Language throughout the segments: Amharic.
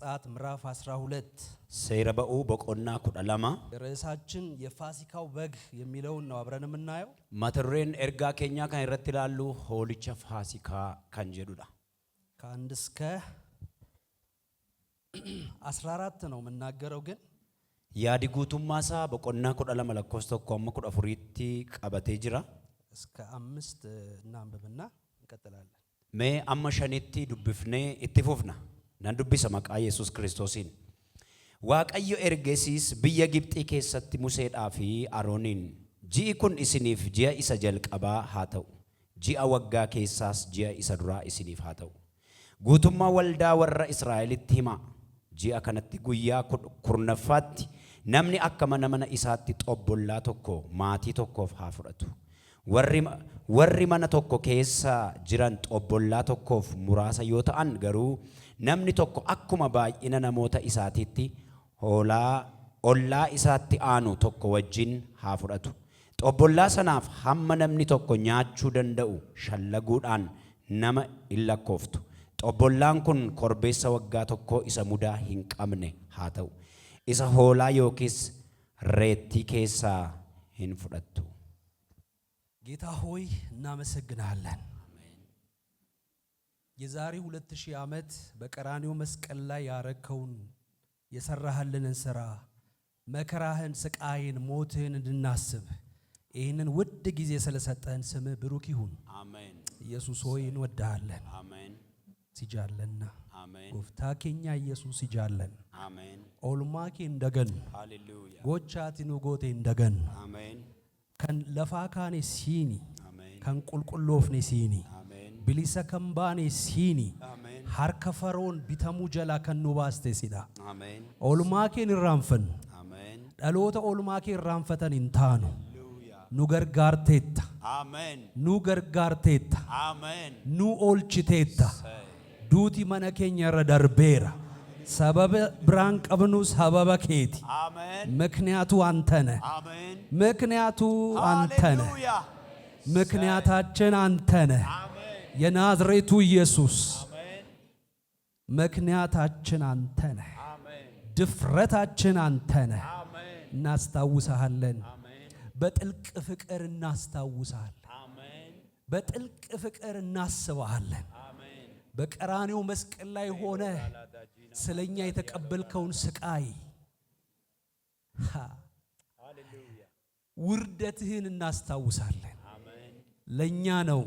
ዘጸአት ምዕራፍ 12 ሰይረበኡ በቆና ኩዳላማ ርዕሳችን የፋሲካው በግ የሚለውን ነው አብረን የምናየው። ማተሬን ኤርጋ ኬኛ ካን ይረት ይላሉ ሆሊቻ ፋሲካ ካን ጀዱዳ ከአንድ እስከ 14 ነው የምናገረው ግን ያዲጉቱማሳ በቆና ኩዳላማ ለኮስቶ ኮም ኩዳፉሪቲ ቀበቴ ጅራ እስከ 5 እናንብብና እንቀጥላለን። ሜ አመሸኔቲ ዱብፍኔ ኢትፉፍና ናንዱቢሰ መቃ ኢየሱስ ክርስቶስን waaqayyo ergesis biyya Gibxii keessatti Museedhaa fi Aroonin ji'i kun isiniif ji'a isa jalqabaa haa ta'u ji'a waggaa keessaas ji'a isa duraa isiniif haa ta'u guutummaa waldaa warra Israa'elitti hima ji'a kanatti guyyaa kurnaffaatti namni akka mana isaatti xobbollaa tokko maatii tokkoof haa fudhatu warri mana tokko keessa jiran xobbollaa tokkoof muraasa yoo ta'an garuu namni tokko akkuma baay'ina namoota isaatiitti ollaa isaatti aanu tokko wajjin haa fudhatu xobbollaa sanaaf hamma namni tokko nyaachuu danda'u shallaguudhaan nama illakkooftu xobbollaan kun korbeessa waggaa tokko isa mudaa hin qabne haa ta'u isa hoolaa yookiis reettii keessaa hin fudhattu. ጌታ ሆይ እናመሰግናለን። የዛሬ 2000 ዓመት በቀራንዮ መስቀል ላይ ያረከውን የሰራህልንን ሥራ መከራህን ስቃይን ሞትህን እንድናስብ ይህንን ውድ ጊዜ ስለሰጠን ስምህ ብሩክ ይሁን። አሜን። ኢየሱስ ሆይ እንወድሃለን። አሜን። ሲጃለና አሜን። ጎፍታኬኛ ኢየሱስ ሲጃለን አሜን። ኦልማኬ እንደገን ሃሌሉያ ጎቻቲ ኑጎቴ እንደገን አሜን። kan lafa kaane siini kan qulqulloofne siini bilisa kan baane siini harka faroon bitamuu jala kan nu baaste sida oolmaa keen irraanfan dhaloota oolmaa keen irraanfatan hin taanu nu gargaarteetta nu gargaarteetta nu oolchiteetta duuti mana keenya irra darbeera ሰበብ ብራን ቀብኑ ሰበበ ኬቲ ምክንያቱ አንተነ ምክንያቱ አንተነ ምክንያታችን አንተነ የናዝሬቱ ኢየሱስ ምክንያታችን አንተነ ድፍረታችን አንተነ እናስታውሳለን በጥልቅ ፍቅር እናስታውሳለን በጥልቅ ፍቅር እናስባለን በቀራንዮ መስቀል ላይ ሆነ ስለኛ የተቀበልከውን ስቃይ ሃሌሉያ ውርደትህን እናስታውሳለን ለኛ ነው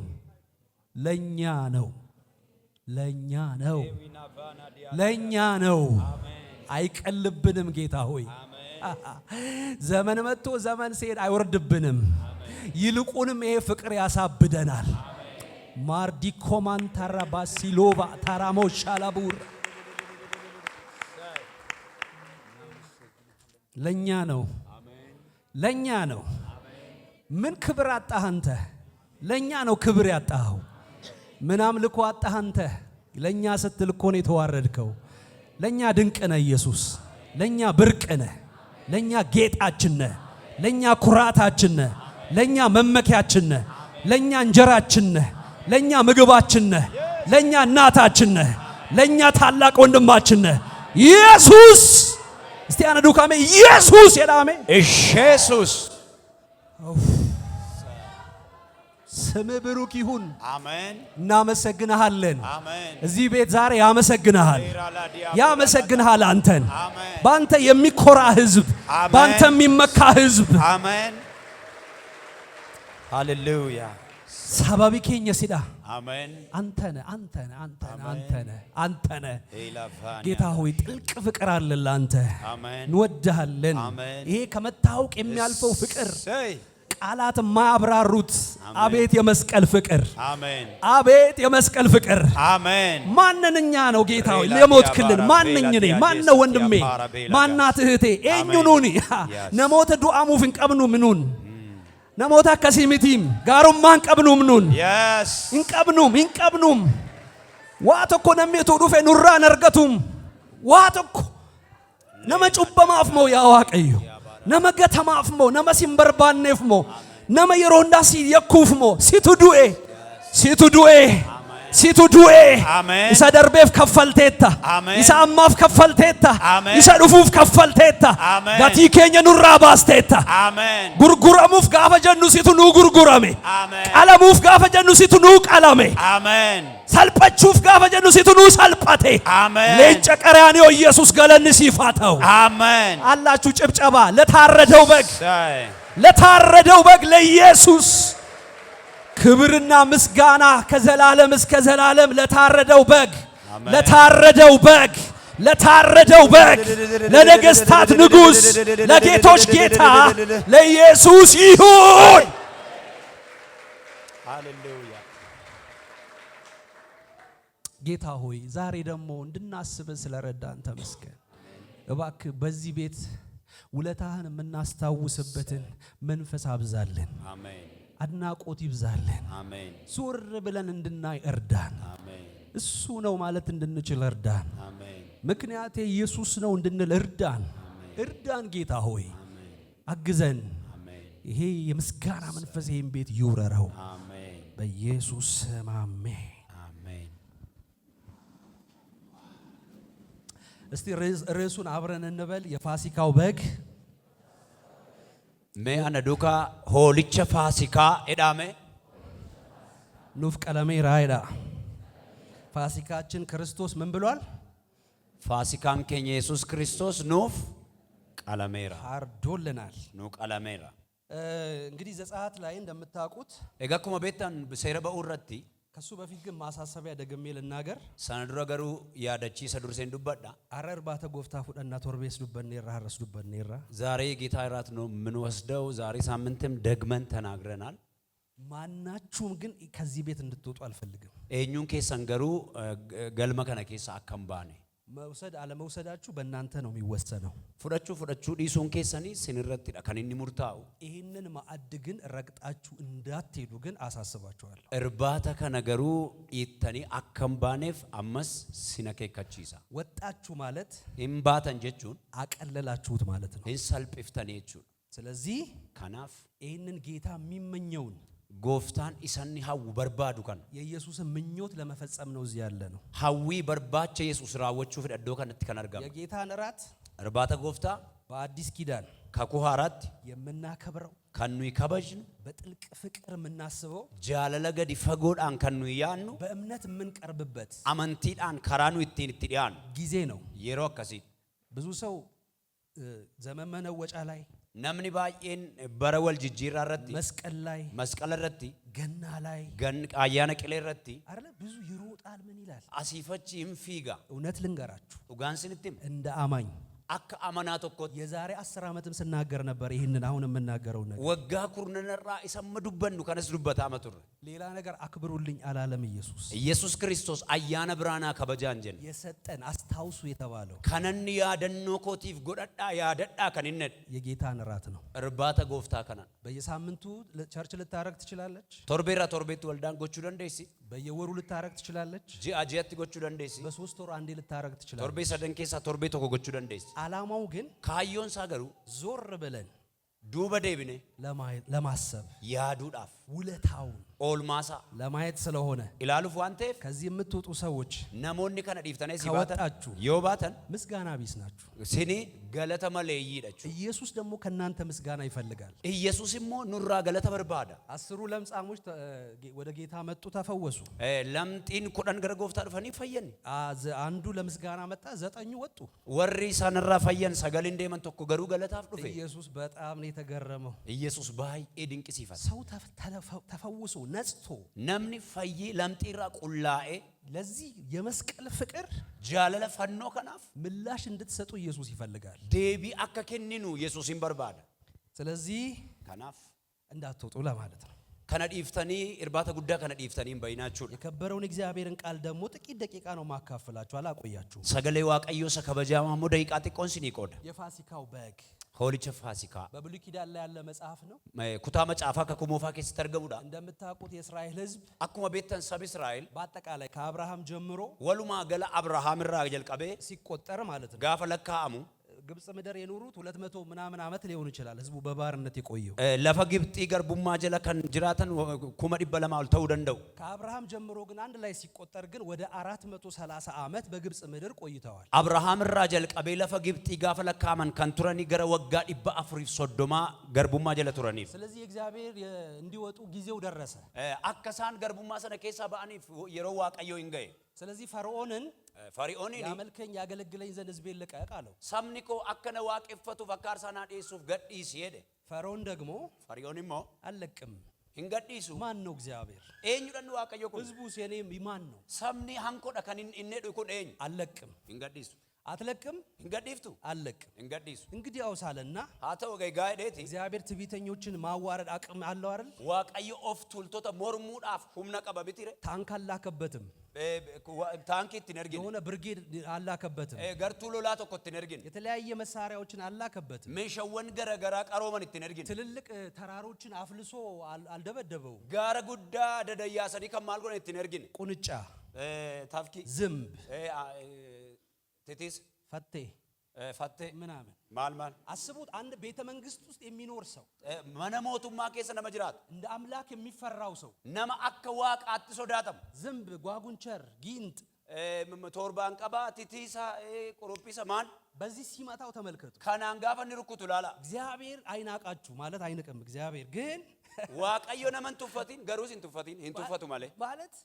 ለኛ ነው ለኛ ነው ለኛ ነው አይቀልብንም ጌታ ሆይ ዘመን መጥቶ ዘመን ሲሄድ አይወርድብንም ይልቁንም ይሄ ፍቅር ያሳብደናል ማርዲኮማን ታራባሲሎባ ታራሞሻላቡር ለኛ ነው ለኛ ነው ምን ክብር አጣህ አንተ ለኛ ነው ክብር ያጣኸው ምን አምልኮ አጣህ አንተ ለኛ ስትል እኮ ነው የተዋረድከው ለኛ ድንቅ ነህ ኢየሱስ ለኛ ብርቅ ነህ ለኛ ጌጣችን ነህ ለኛ ኩራታችን ነህ ለኛ መመኪያችን ነህ ለኛ እንጀራችን ነህ ለኛ ምግባችን ነህ ለኛ እናታችን ነህ ለኛ ታላቅ ወንድማችን ነህ ኢየሱስ እስቲ አነ ዱካሜ ኢየሱስ የዳሜ ኢየሱስ ስም ብሩክ ይሁን አሜን እናመሰግንሃለን አሜን እዚህ ቤት ዛሬ ያመሰግንሃል አንተን ባንተ የሚኮራ ህዝብ ባንተ የሚመካ ህዝብ አሜን ሃሌሉያ ሰበብ ኬኛ ሲዳ አሜን አንተነ ጌታ ሆይ ጥልቅ ፍቅር አለለ አንተ እንወድሃለን ይሄ ከመታወቅ የሚያልፈው ፍቅር ቃላት ማያብራሩት አቤት የመስቀል ፍቅር አሜን አቤት የመስቀል ፍቅር አሜን ማንነኛ ነው ጌታ ሆይ ለሞትክልን ማንነኝ ነኝ ማነው ወንድሜ ማናት እህቴ ኤኙኑኒ ነሞተ ዱአሙ ፍንቀብኑ ምኑን ነሞታ ከሲሚቲም ጋሩም ማን ቀብኑም ኑን yes እንቀብኑም ዋተኮ ነሜቶ ዱፌ ኑራ ነርገቱም ዋተኮ ነመጩበማፍሞ ያዋቀዩ ነመገተማፍሞ ነመሲምበርባኔፍሞ ነመየሮንዳሲ የኩፍሞ ሲቱዱኤ ሲቱ ዱኤ አሜን ኢሳ ደርቤፍ ከፈልቴታ አሜን ኢሳ አማፍ ከፈልቴታ አሜን ኢሳ ዱፉፍ ከፈልቴታ አሜን ጋቲ ኬኛ ኑራ ባስቴታ አሜን ጉርጉራሙፍ ጋፈ ጀኑ ሲቱ ኑ ጉርጉራሜ አሜን ቀለሙፍ ጋፈ ጀኑ ሲቱ ኑ ቀለሜ አሜን ሰልጳቹፍ ጋፈ ጀኑ ሲቱ ኑ ሰልጳቴ አሜን ለንጨ ቀራንዮ ኢየሱስ ገለን ሲፋታው አሜን አላችሁ ጭብጨባ ለታረደው በግ ሳይ ለታረደው በግ ለኢየሱስ ክብርና ምስጋና ከዘላለም እስከ ዘላለም ለታረደው በግ ለታረደው በግ ለታረደው በግ ለነገስታት ንጉስ ለጌቶች ጌታ ለኢየሱስ ይሁን። ሃሌሉያ። ጌታ ሆይ ዛሬ ደግሞ እንድናስብ ስለረዳን ተመስገን። እባክህ በዚህ ቤት ውለታህን የምናስታውስበትን መንፈስ አብዛልን። አሜን። አድናቆት ይብዛልን። አሜን። ዞር ብለን እንድናይ እርዳን። አሜን። እሱ ነው ማለት እንድንችል እርዳን። አሜን። ምክንያቴ ኢየሱስ ነው እንድንል እርዳን። እርዳን ጌታ ሆይ አግዘን። ይሄ የምስጋና መንፈስ ይሄን ቤት ይውረረው በኢየሱስ ስም አሜን። እስቲ ርዕሱን አብረን እንበል። የፋሲካው በግ ሜአነ ዱካ ሆሊቸ ፋሲካ ኤዳሜ ኑፍ ቀለሜ ራይዳ ፋሲካችን ክርስቶስ ምን ብሏል? ፋሲካን ኬኛ ኢየሱስ ክርስቶስ ኑፍ ቀለሜራ አርዶልናል። ኑ ቀለሜራ እንግዲህ ዘጸአት ላይ እንደምታውቁት ኤጋኩማ ቤታን ሰይረ በኡረቲ ከሱ በፊት ግን ማሳሰቢያ ደግሜ ልናገር ሰነድረ ገሩ ያደቺ ሰዱርሴን ዱበዳ አረር ባተ ጎፍታ ፉደና ቶርቤስ ዱበኔራ ሀረስ ዱበኔራ ዛሬ ጌታ እራት ነው ምን ወስደው ዛሬ ሳምንትም ደግመን ተናግረናል። ማናችሁም ግን ከዚህ ቤት እንድትወጡ አልፈልግም። ኤኙን ኬሰን ገሩ ገልመ ከነ ኬሳ አከምባኔ መውሰድ አለመውሰዳችሁ በእናንተ ነው የሚወሰነው። ፉዳችሁ ዲሱን ኬሰኒ ሲንረትዳ ከነኒ ሙርታው ይሄንን ማዕድ ግን ረግጣችሁ እንዳትሄዱ ግን አሳስባችኋለሁ። እርባታ ከነገሩ ይተኒ አከምባኔፍ አመስ ሲነከከቺሳ ወጣችሁ ማለት እምባተን ጀቹን አቀለላችሁት ማለት ነው። እንሰልጵፍተን ጀቹን ስለዚህ ከናፍ ይሄንን ጌታ የሚመኘውን ጎፍታን ኢሰኒ ሀው በርባዱ ከን የኢየሱስን ምኞት ለመፈጸም ነው እዚህ ያለ ነው። ሀዊ በርባቸ ኢየሱስ ራዎቹ ፍደዶ ከነት ከነርጋ የጌታን እራት እርባታ ጎፍታ በአዲስ ኪዳን ከኩሃራት የምናከብረው ከኑ ይከበጅን በጥልቅ ፍቅር የምናስበው ጃለለ ገዲ ፈጎዳን ከኑ ያኑ በእምነት የምንቀርብበት አመንቲዳን ከራኑ ይትያን ጊዜ ነው። የሮ ከሲ ብዙ ሰው ዘመን መነወጫ ላይ ነምኒ ባየን በረወል ጅጅራ ረቲ መስቀል ረቲ ገና ላይ ገን አያነ ቅሌ ረቲ አይደለ ብዙ ይሮጣል። ምን ይላል? አሲፈች ይምፊጋ እውነት ልንገራችሁ ኡጋንስንትም እንደ አማኝ አካ አማናቶኮ የዛሬ 10 ዓመትም ስናገር ነበር። ይሄንን አሁን የምናገረው ነገር ወጋ ኩርነነራ ይሰመዱበኑ ከነስዱበት አመቱር ሌላ ነገር አክብሩልኝ አላለም። ኢየሱስ ክርስቶስ አያነ ብራና ከበጃንጀን የሰጠን አስታውሱ የተባለው ከነን ያደኖ ኮቲፍ ጎዳዳ ያደዳ ከነን የጌታን እራት ነው። እርባታ ጎፍታ ከናን በየሳምንቱ ቸርች ልታረግ ትችላለች። ቶርቤት ወልዳን ጎቹ ደንደሲ በየወሩ ልታረግ ትችላለች። ጂአጂያት ጎቹ ደንደሲ በ3 ወር አንዴ ልታረግ ትችላለች። ቶርቤ ሰደንኬሳ ቶርቤ ቶኮ ጎቹ ደንደሲ አላማው ግን ካዮን ሳገሩ ዞር ብለን ዱበ ደብኔ ለማሰብ ያዱዳፍ ውለታውን ኦልማሳ ለማየት ስለሆነ ኢላሉፍ ዋንቴፍ ከዚህ የምትወጡ ሰዎች ነሞኒ ከነ ዲፍተኔ ሲባታችሁ ዮባተን ምስጋና ቢስ ናችሁ። ሲኒ ገለተ መለ ይይዳችሁ ኢየሱስ ደግሞ ከናንተ ምስጋና ይፈልጋል። ኢየሱስሞ ኑራ ገለተ በርባዳ 10 ለምጻሞች ወደ ጌታ መጡ፣ ተፈወሱ። ለምጢን ኩዳን ገረ ጎፍታ ድፈኒ ፈየን አንዱ ለምስጋና መጣ፣ 9ኙ ወጡ። ወሪ ሰነራ ፈየን ሰገል እንደመን ተኮ ገሩ ገለታፍ ዱፌ ኢየሱስ በጣም ነው የተገረመው። ኢየሱስ ባይ ኤድንቅ ሲፈስ ሰው ተፈውሶ ነጽቶ ነምኒ ፈይ ለምጢራ ቁላኤ ለዚህ የመስቀል ፍቅር ጃለለ ፈኖ ከናፍ ምላሽ እንድትሰጡ ኢየሱስ ይፈልጋል። ዴቢ አከከኒኑ ኢየሱስን በርባዳ ስለዚህ ከናፍ እንዳትወጡ ለማለት ነው። ከነዲፍተኒ እርባታ ጉዳ ከነዲፍተኒ በይናችሁ የከበረውን እግዚአብሔርን ቃል ደግሞ ጥቂት ደቂቃ ነው ማካፈላችሁ፣ አላቆያችሁ። ሰገሌ ዋቀዮ ሰከበጃማ ሞ ደቂቃ ጥቆን ሲኒቆድ የፋሲካው በግ ሆሊቸ ፋሲካ በብሉይ ኪዳን ላይ ያለ መጽሐፍ ነው። ኩታ መጽሐፋ ከኩሞፋ ከስ ተርገሙዳ እንደምታውቁት የእስራኤል ሕዝብ አኩማ ቤተን ሰብ እስራኤል በአጠቃላይ ከአብርሃም ጀምሮ ወሉማ ገለ አብርሃም ራ ጀልቀቤ ሲቆጠር ማለት ነው ጋፈ ለካሙ ግብጽ ምድር የኖሩት 200 ምናምን ዓመት ሊሆን ይችላል ህዝቡ በባርነት የቆየው። ለፈ ግብጢ ገርቡማ ጀለ ከን ጅራተን ኩመ ዲበ ለማል ተው ደንደው ከአብርሃም ጀምሮ ግን አንድ ላይ ሲቆጠር ግን ወደ 430 ዓመት በግብጽ ምድር ቆይተዋል። አብርሃም ራጀል ቀቤ ለፈ ግብጢ ጋፈ ለካመን ከንቱረኒ ገረ ወጋ ዲበ አፍሪፍ ሶዶማ ገርቡማ ጀለ ቱረኒ። ስለዚህ እግዚአብሔር እንዲወጡ ጊዜው ደረሰ። አከሳን ገርቡማ ሰነ ኬሳ ባኒ የሮ ዋቀዮ ይንገይ። ስለዚህ ፈርዖንን ያመልከኝ ያገለግለኝ ዘንድ ህዝቤን ልቀቅ አለው። ሰምኒኮ አከነ ዋቄፈቱ ፈካርሳና ዲሱፍ ገዲስ ሄደ። ፈርዖን ደግሞ ፈርዖንሞ አልለቅም እንገዲሱ ማን ነው እግዚአብሔር? ኤኙ ደኑ ዋቀዮ ኩን ህዝቡስ የኔም ማን ነው? ሰምኒ ሃንኮ ደከን ኢነዱ ኩን ኤኝ አልለቅም እንገዲሱ አትለቅም እንገዲፍቱ አልለቅም እንገዲሱ እንግዲህ አውሳለና አተው ጋይዴቲ እግዚአብሔር ትዕቢተኞችን ማዋረድ አቅም አለው አይደል? ዋቀዮ ኦፍ ቱልቶተ ሞርሙዳፍ ሁምና ቀበቢቲረ ታንክ አላከበትም። ታንክ ትነርጊን የሆነ ብርጌድ አላከበትም። ገርቱ ሎላ ተኮ ትነርጊን የተለያየ መሳሪያዎችን አላከበትም። ሜሸወን ገረገራ ቀሮመን ትነርጊን ትልልቅ ተራሮችን አፍልሶ አልደበደበው። ጋረ ጉዳ ደደያ ሰዲ ከማልጎን ትነርጊን ቁንጫ ታፍኪ ዝምብ ቴቲስ ፈቴ ምናምን ማልማል አስቡት። አንድ ቤተ መንግስት ውስጥ የሚኖር ሰው መነሞቱማ ከሰ ነመጅራት እንደ አምላክ የሚፈራው ሰው ነማ አከዋቅ አትሶዳተም ዝምብ፣ ጓጉንቸር፣ ጊንጥ፣ ቶርባን ቀባ ቲቲሳ ቁሩጲሳ ማን በዚህ ሲመታው ተመልከቱ። ካናንጋፈ ንርኩቱ ላላ እግዚአብሔር አይናቃችሁ ማለት አይንቅም። እግዚአብሔር ግን ዋቀዮ ነመን ቱፈቲን ገሩሲን ቱፈቲን እንቱፈቱ ማለት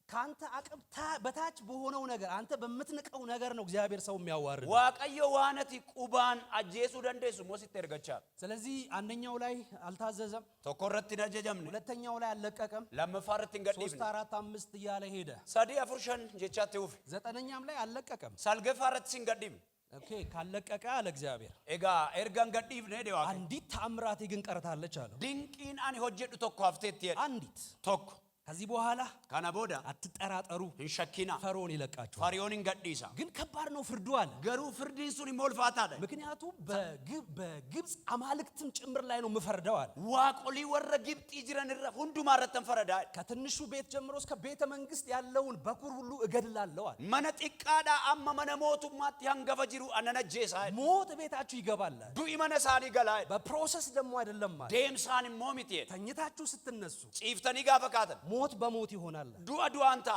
ካንተ አቅም በታች በሆነው ነገር አንተ በምትንቀው ነገር ነው እግዚአብሔር ሰው የሚያዋርድ። ዋቀዮ ዋነቲ ቁባን አጄሱ ደንደሱ ሞሲት ተርገቻ። ስለዚህ አንደኛው ላይ አልታዘዘም፣ ተኮረት ነጀጀም፣ ሁለተኛው ላይ አልለቀቀም፣ ለመፋረት እንገዲፍ 3 4 5 እያለ ሄደ። ሰዲ አፍርሸን ጀቻቴው ዘጠነኛም ላይ አልለቀቀም። ሳልገፋረት ሲንገዲም ኦኬ ካለቀቀ አለ እግዚአብሔር ኤጋ ኤርጋን ገዲፍ ነደ ዋቀ አንዲት ታምራት ግን ቀርታለች አለ። ድንቂን አን ሆጀዱ ተኮ አፍቴት አንዲት ተኮ ከዚህ በኋላ ካናቦዳ አትጠራጠሩ፣ እንሸኪና ፈርዖን ይለቃቸዋል። ፈርዖንን ገዲሳ ግን ከባድ ነው ፍርዱ አለ። ገሩ ፍርድን ሱን ሞልፋታ አለ። ምክንያቱም በግብጽ አማልክትም ጭምር ላይ ነው የምፈርደው አለ። ዋቆሊ ወረ ግብጽ ይጅረን ሁንዱ ማረተን ፈረዳ ከትንሹ ቤት ጀምሮ እስከ ቤተ መንግስት ያለውን በኩር ሁሉ እገድላለሁ አለ። መነጥቃዳ አማ መነሞቱማት ያንገፈ ጅሩ አነነጀሳ ሞት ቤታችሁ ይገባል። ዱኢ መነሳኒ ገላይ በፕሮሰስ ደግሞ አይደለም ማለት ዴምሳኒ ሞሚት ተኝታችሁ ስትነሱ ጪፍተኒ ጋፈካተን ሞት በሞት ይሆናል። ዱአንታ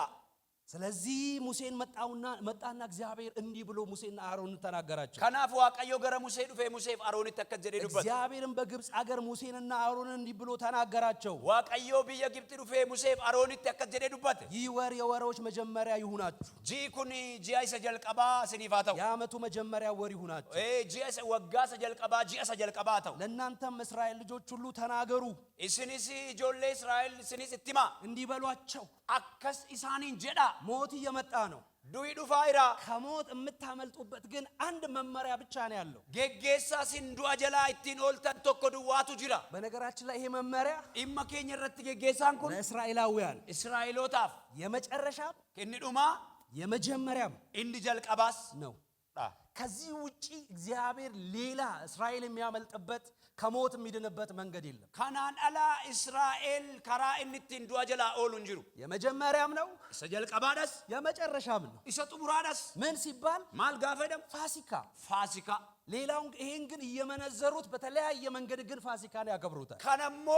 ስለዚህ ሙሴን መጣና እግዚአብሔር እንዲህ ብሎ ሙሴና አሮን ተናገራቸው። ከናፍ ዋቀዮ ገረ ሙሴ ዱፌ ሙሴፍ አሮን ተከጀደ ዱበት እግዚአብሔርን በግብጽ አገር ሙሴንና አሮንን እንዲህ ብሎ ተናገራቸው። ዋቀዮ ብየ ግብጽ ዱፌ ሙሴፍ አሮን ተከጀደ ዱበት ይህ ወር የወሮች መጀመሪያ ይሁናችሁ። ጂኩኒ ጂአይሰ ጀልቀባ ስኒፋታው የዓመቱ መጀመሪያ ወር ይሁናችሁ። ጂአይሰ ወጋሰ ጀልቀባ ጂአሰ ጀልቀባታው ለእናንተም እስራኤል ልጆች ሁሉ ተናገሩ። እስኒሲ ጆሌ እስራኤል ስኒስ እትማ እንዲህ በሏቸው አከስ ኢሳኒን ጀዳ ሞት እየመጣ ነው። ዱይ ዱፋይራ ከሞት የምታመልጡበት ግን አንድ መመሪያ ብቻ ነው ያለው። ጌጌሳ ሲንዱ አጀላ ኢቲን ኦልተን ቶኮ ዱዋቱ ጅራ። በነገራችን ላይ ይሄ መመሪያ ኢማኬኝ ረት ጌጌሳን ኩን ለእስራኤላውያን እስራኤሎታፍ የመጨረሻም ከንዱማ የመጀመሪያም እንዲ ጀልቀባስ ነው። ከዚህ ውጪ እግዚአብሔር ሌላ እስራኤል የሚያመልጥበት ከሞት የሚድንበት መንገድ የለም። ካናን አላ እስራኤል ከራ እንትን ዱአጀላ ኦሉ እንጅሩ የመጀመሪያም ነው ሰጀልቀባዳስ የመጨረሻም ነው። ይሰጡ ሙራዳስ ምን ሲባል ማልጋፈደም ፋሲካ ሌላው ይሄን ግን እየመነዘሩት በተለያየ መንገድ ግን ፋሲካን ያከብሩታል። ከነሞ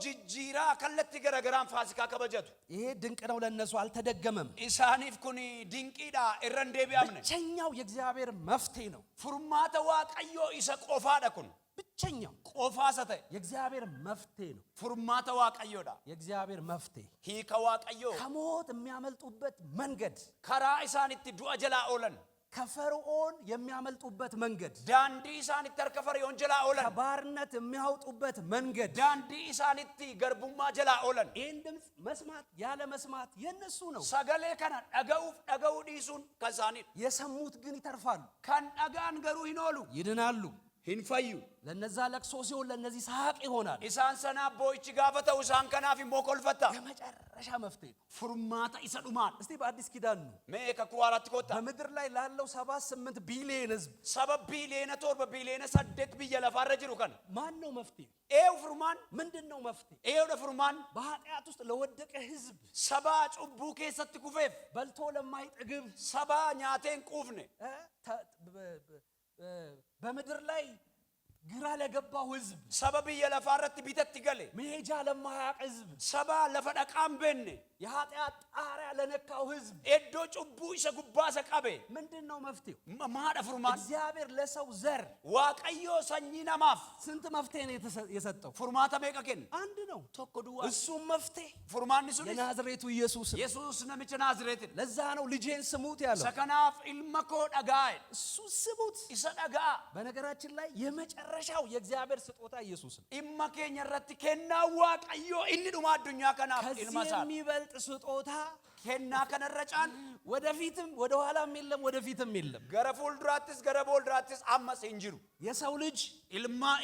ጅጅራ ከለት ገረገራን ፋሲካ ከበጀቱ ይሄ ድንቅ ነው። ለነሱ አልተደገመም። ኢሳኒፍ ኩኒ ድንቂዳ እረንዴቢያምነ ብቸኛው የእግዚአብሔር መፍትሄ ነው። ፉርማተ ዋቀዮ ኢሰ ቆፋዳ ኩን ብቸኛው ቆፋሰተ የእግዚአብሔር መፍትሄ ነው። ፉርማተ ዋቀዮዳ የእግዚአብሔር መፍትሄ ሂከ ዋቀዮ ከሞት የሚያመልጡበት መንገድ ከራ ኢሳኒት ዱአጀላ ኦለን ከፈርዖን የሚያመልጡበት መንገድ ዳንዲ ኢሳኒት ተርከፈር የወንጀላ ኦለን ከባርነት የሚያወጡበት መንገድ ዳንዲ ኢሳኒት ገርቡማ ጀላ ኦለን ይህን ድምፅ መስማት ያለ መስማት የነሱ ነው። ሰገሌ ከነ ደገው ዲሱን ከሳኒት የሰሙት ግን ይተርፋሉ። ከን ደጋን ገሩ ይኖሉ ይድናሉ። ሂንፈዩ ለነዛ ለቅሶ ሲሆን ለነዚህ ሳቅ ይሆናል። ኢሳን ሰናቦይች ጋፈተው ኢሳን ከናፊ ሞኮልፈታ የመጨረሻ መፍትሄ ፉርማታ ይሰዱማል። እስቲ በአዲስ ኪዳን ነው ከኩዋራት ኮታ በምድር ላይ ላለው 78 ቢሊዮን ህዝብ 7 ቢሊዮን ቶርበ ቢሊዮን ሰደት ብየ ለፋረጅሩ ከን ማን ነው መፍትሄ? ኤው ፍሩማን ምንድነው መፍትሄ? ኤው ለፍሩማን በኃጢአት ውስጥ ለወደቀ ህዝብ ሰባ ጩቡ ከሰት ኩፌፍ በልቶ ለማይጠግብ ሰባ ኛቴን ቁፍነ በምድር ላይ ግራ ለገባው ህዝብ ሰበብ የለፋረት ቢተት ይገለ መሄጃ ለማያቅ ህዝብ ሰባ ለፈደቃም በነ የኃጢአት ጣሪያ ለነካው ህዝብ ኤዶ ጩቡ ይሰጉባ ሰቀበ ምንድነው መፍትሄው? ማዳ ፍርማን እግዚአብሔር ለሰው ዘር ዋቀዮ ሰኝና ማፍ ስንት መፍትሄ ነው የሰጠው? ፍርማታ መቀከን አንድ ነው ተቆዱ እሱም መፍትሄ ፍርማን ሱን የናዝሬቱ ኢየሱስ ኢየሱስ ነምቸ ናዝሬት ለዛ ነው ልጄን ስሙት ያለው። ሰከናፍ ኢልመኮ ዳጋይ እሱ ስሙት ይሰዳጋ። በነገራችን ላይ የመጨረሻው የእግዚአብሔር ስጦታ ኢየሱስ ነው። ኢማከኝ ረቲ ከና ዋቀዮ እንዱማ አዱኛ ከናፍ ኢልማሳል የሚበልጥ ስጦታ ከና ከነረጫን ወደፊትም ወደ ኋላም የለም ወደፊትም የለም። ገረፎል ድራትስ ገረቦል ድራትስ አማስ እንጅሩ የሰው ልጅ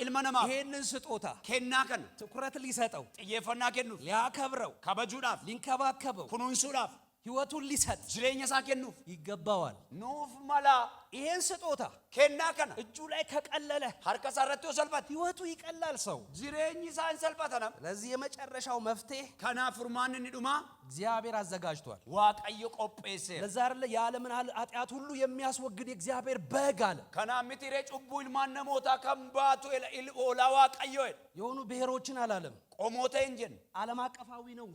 ኢልማነማ ይሄንን ስጦታ ከና ከን ትኩረት ሊሰጠው ጥየፈና ከኑ ሊያከብረው ከበጁዳፍ ሊንከባከበው ኩኑንሱዳፍ ህይወቱን ሊሰጥ ጅሬኛ ሳከኑ ይገባዋል። ኑፍ ማላ ይሄን ስጦታ ከና ከን እጁ ላይ ከቀለለ ሀርከ ሰረቱ ሰልባት ህይወቱ ይቀላል። ሰው ጅሬኝ ሳን ሰልባተና ለዚህ የመጨረሻው መፍትሄ ከና ፍርማን ንዱማ እግዚአብሔር አዘጋጅቷል። ዋቀዮ ቆጴሴ ለዛ አይደለ የዓለምን ኃጢአት ሁሉ የሚያስወግድ የእግዚአብሔር በግ አለ። ከና ምትሬ ጩቡ ኢልማነ ሞታ ከምባቱ ኢልኦላ ዋቀዮ የሆኑ ብሔሮችን አላለም። ቆሞተ እንጀን ዓለም አቀፋዊ ነው።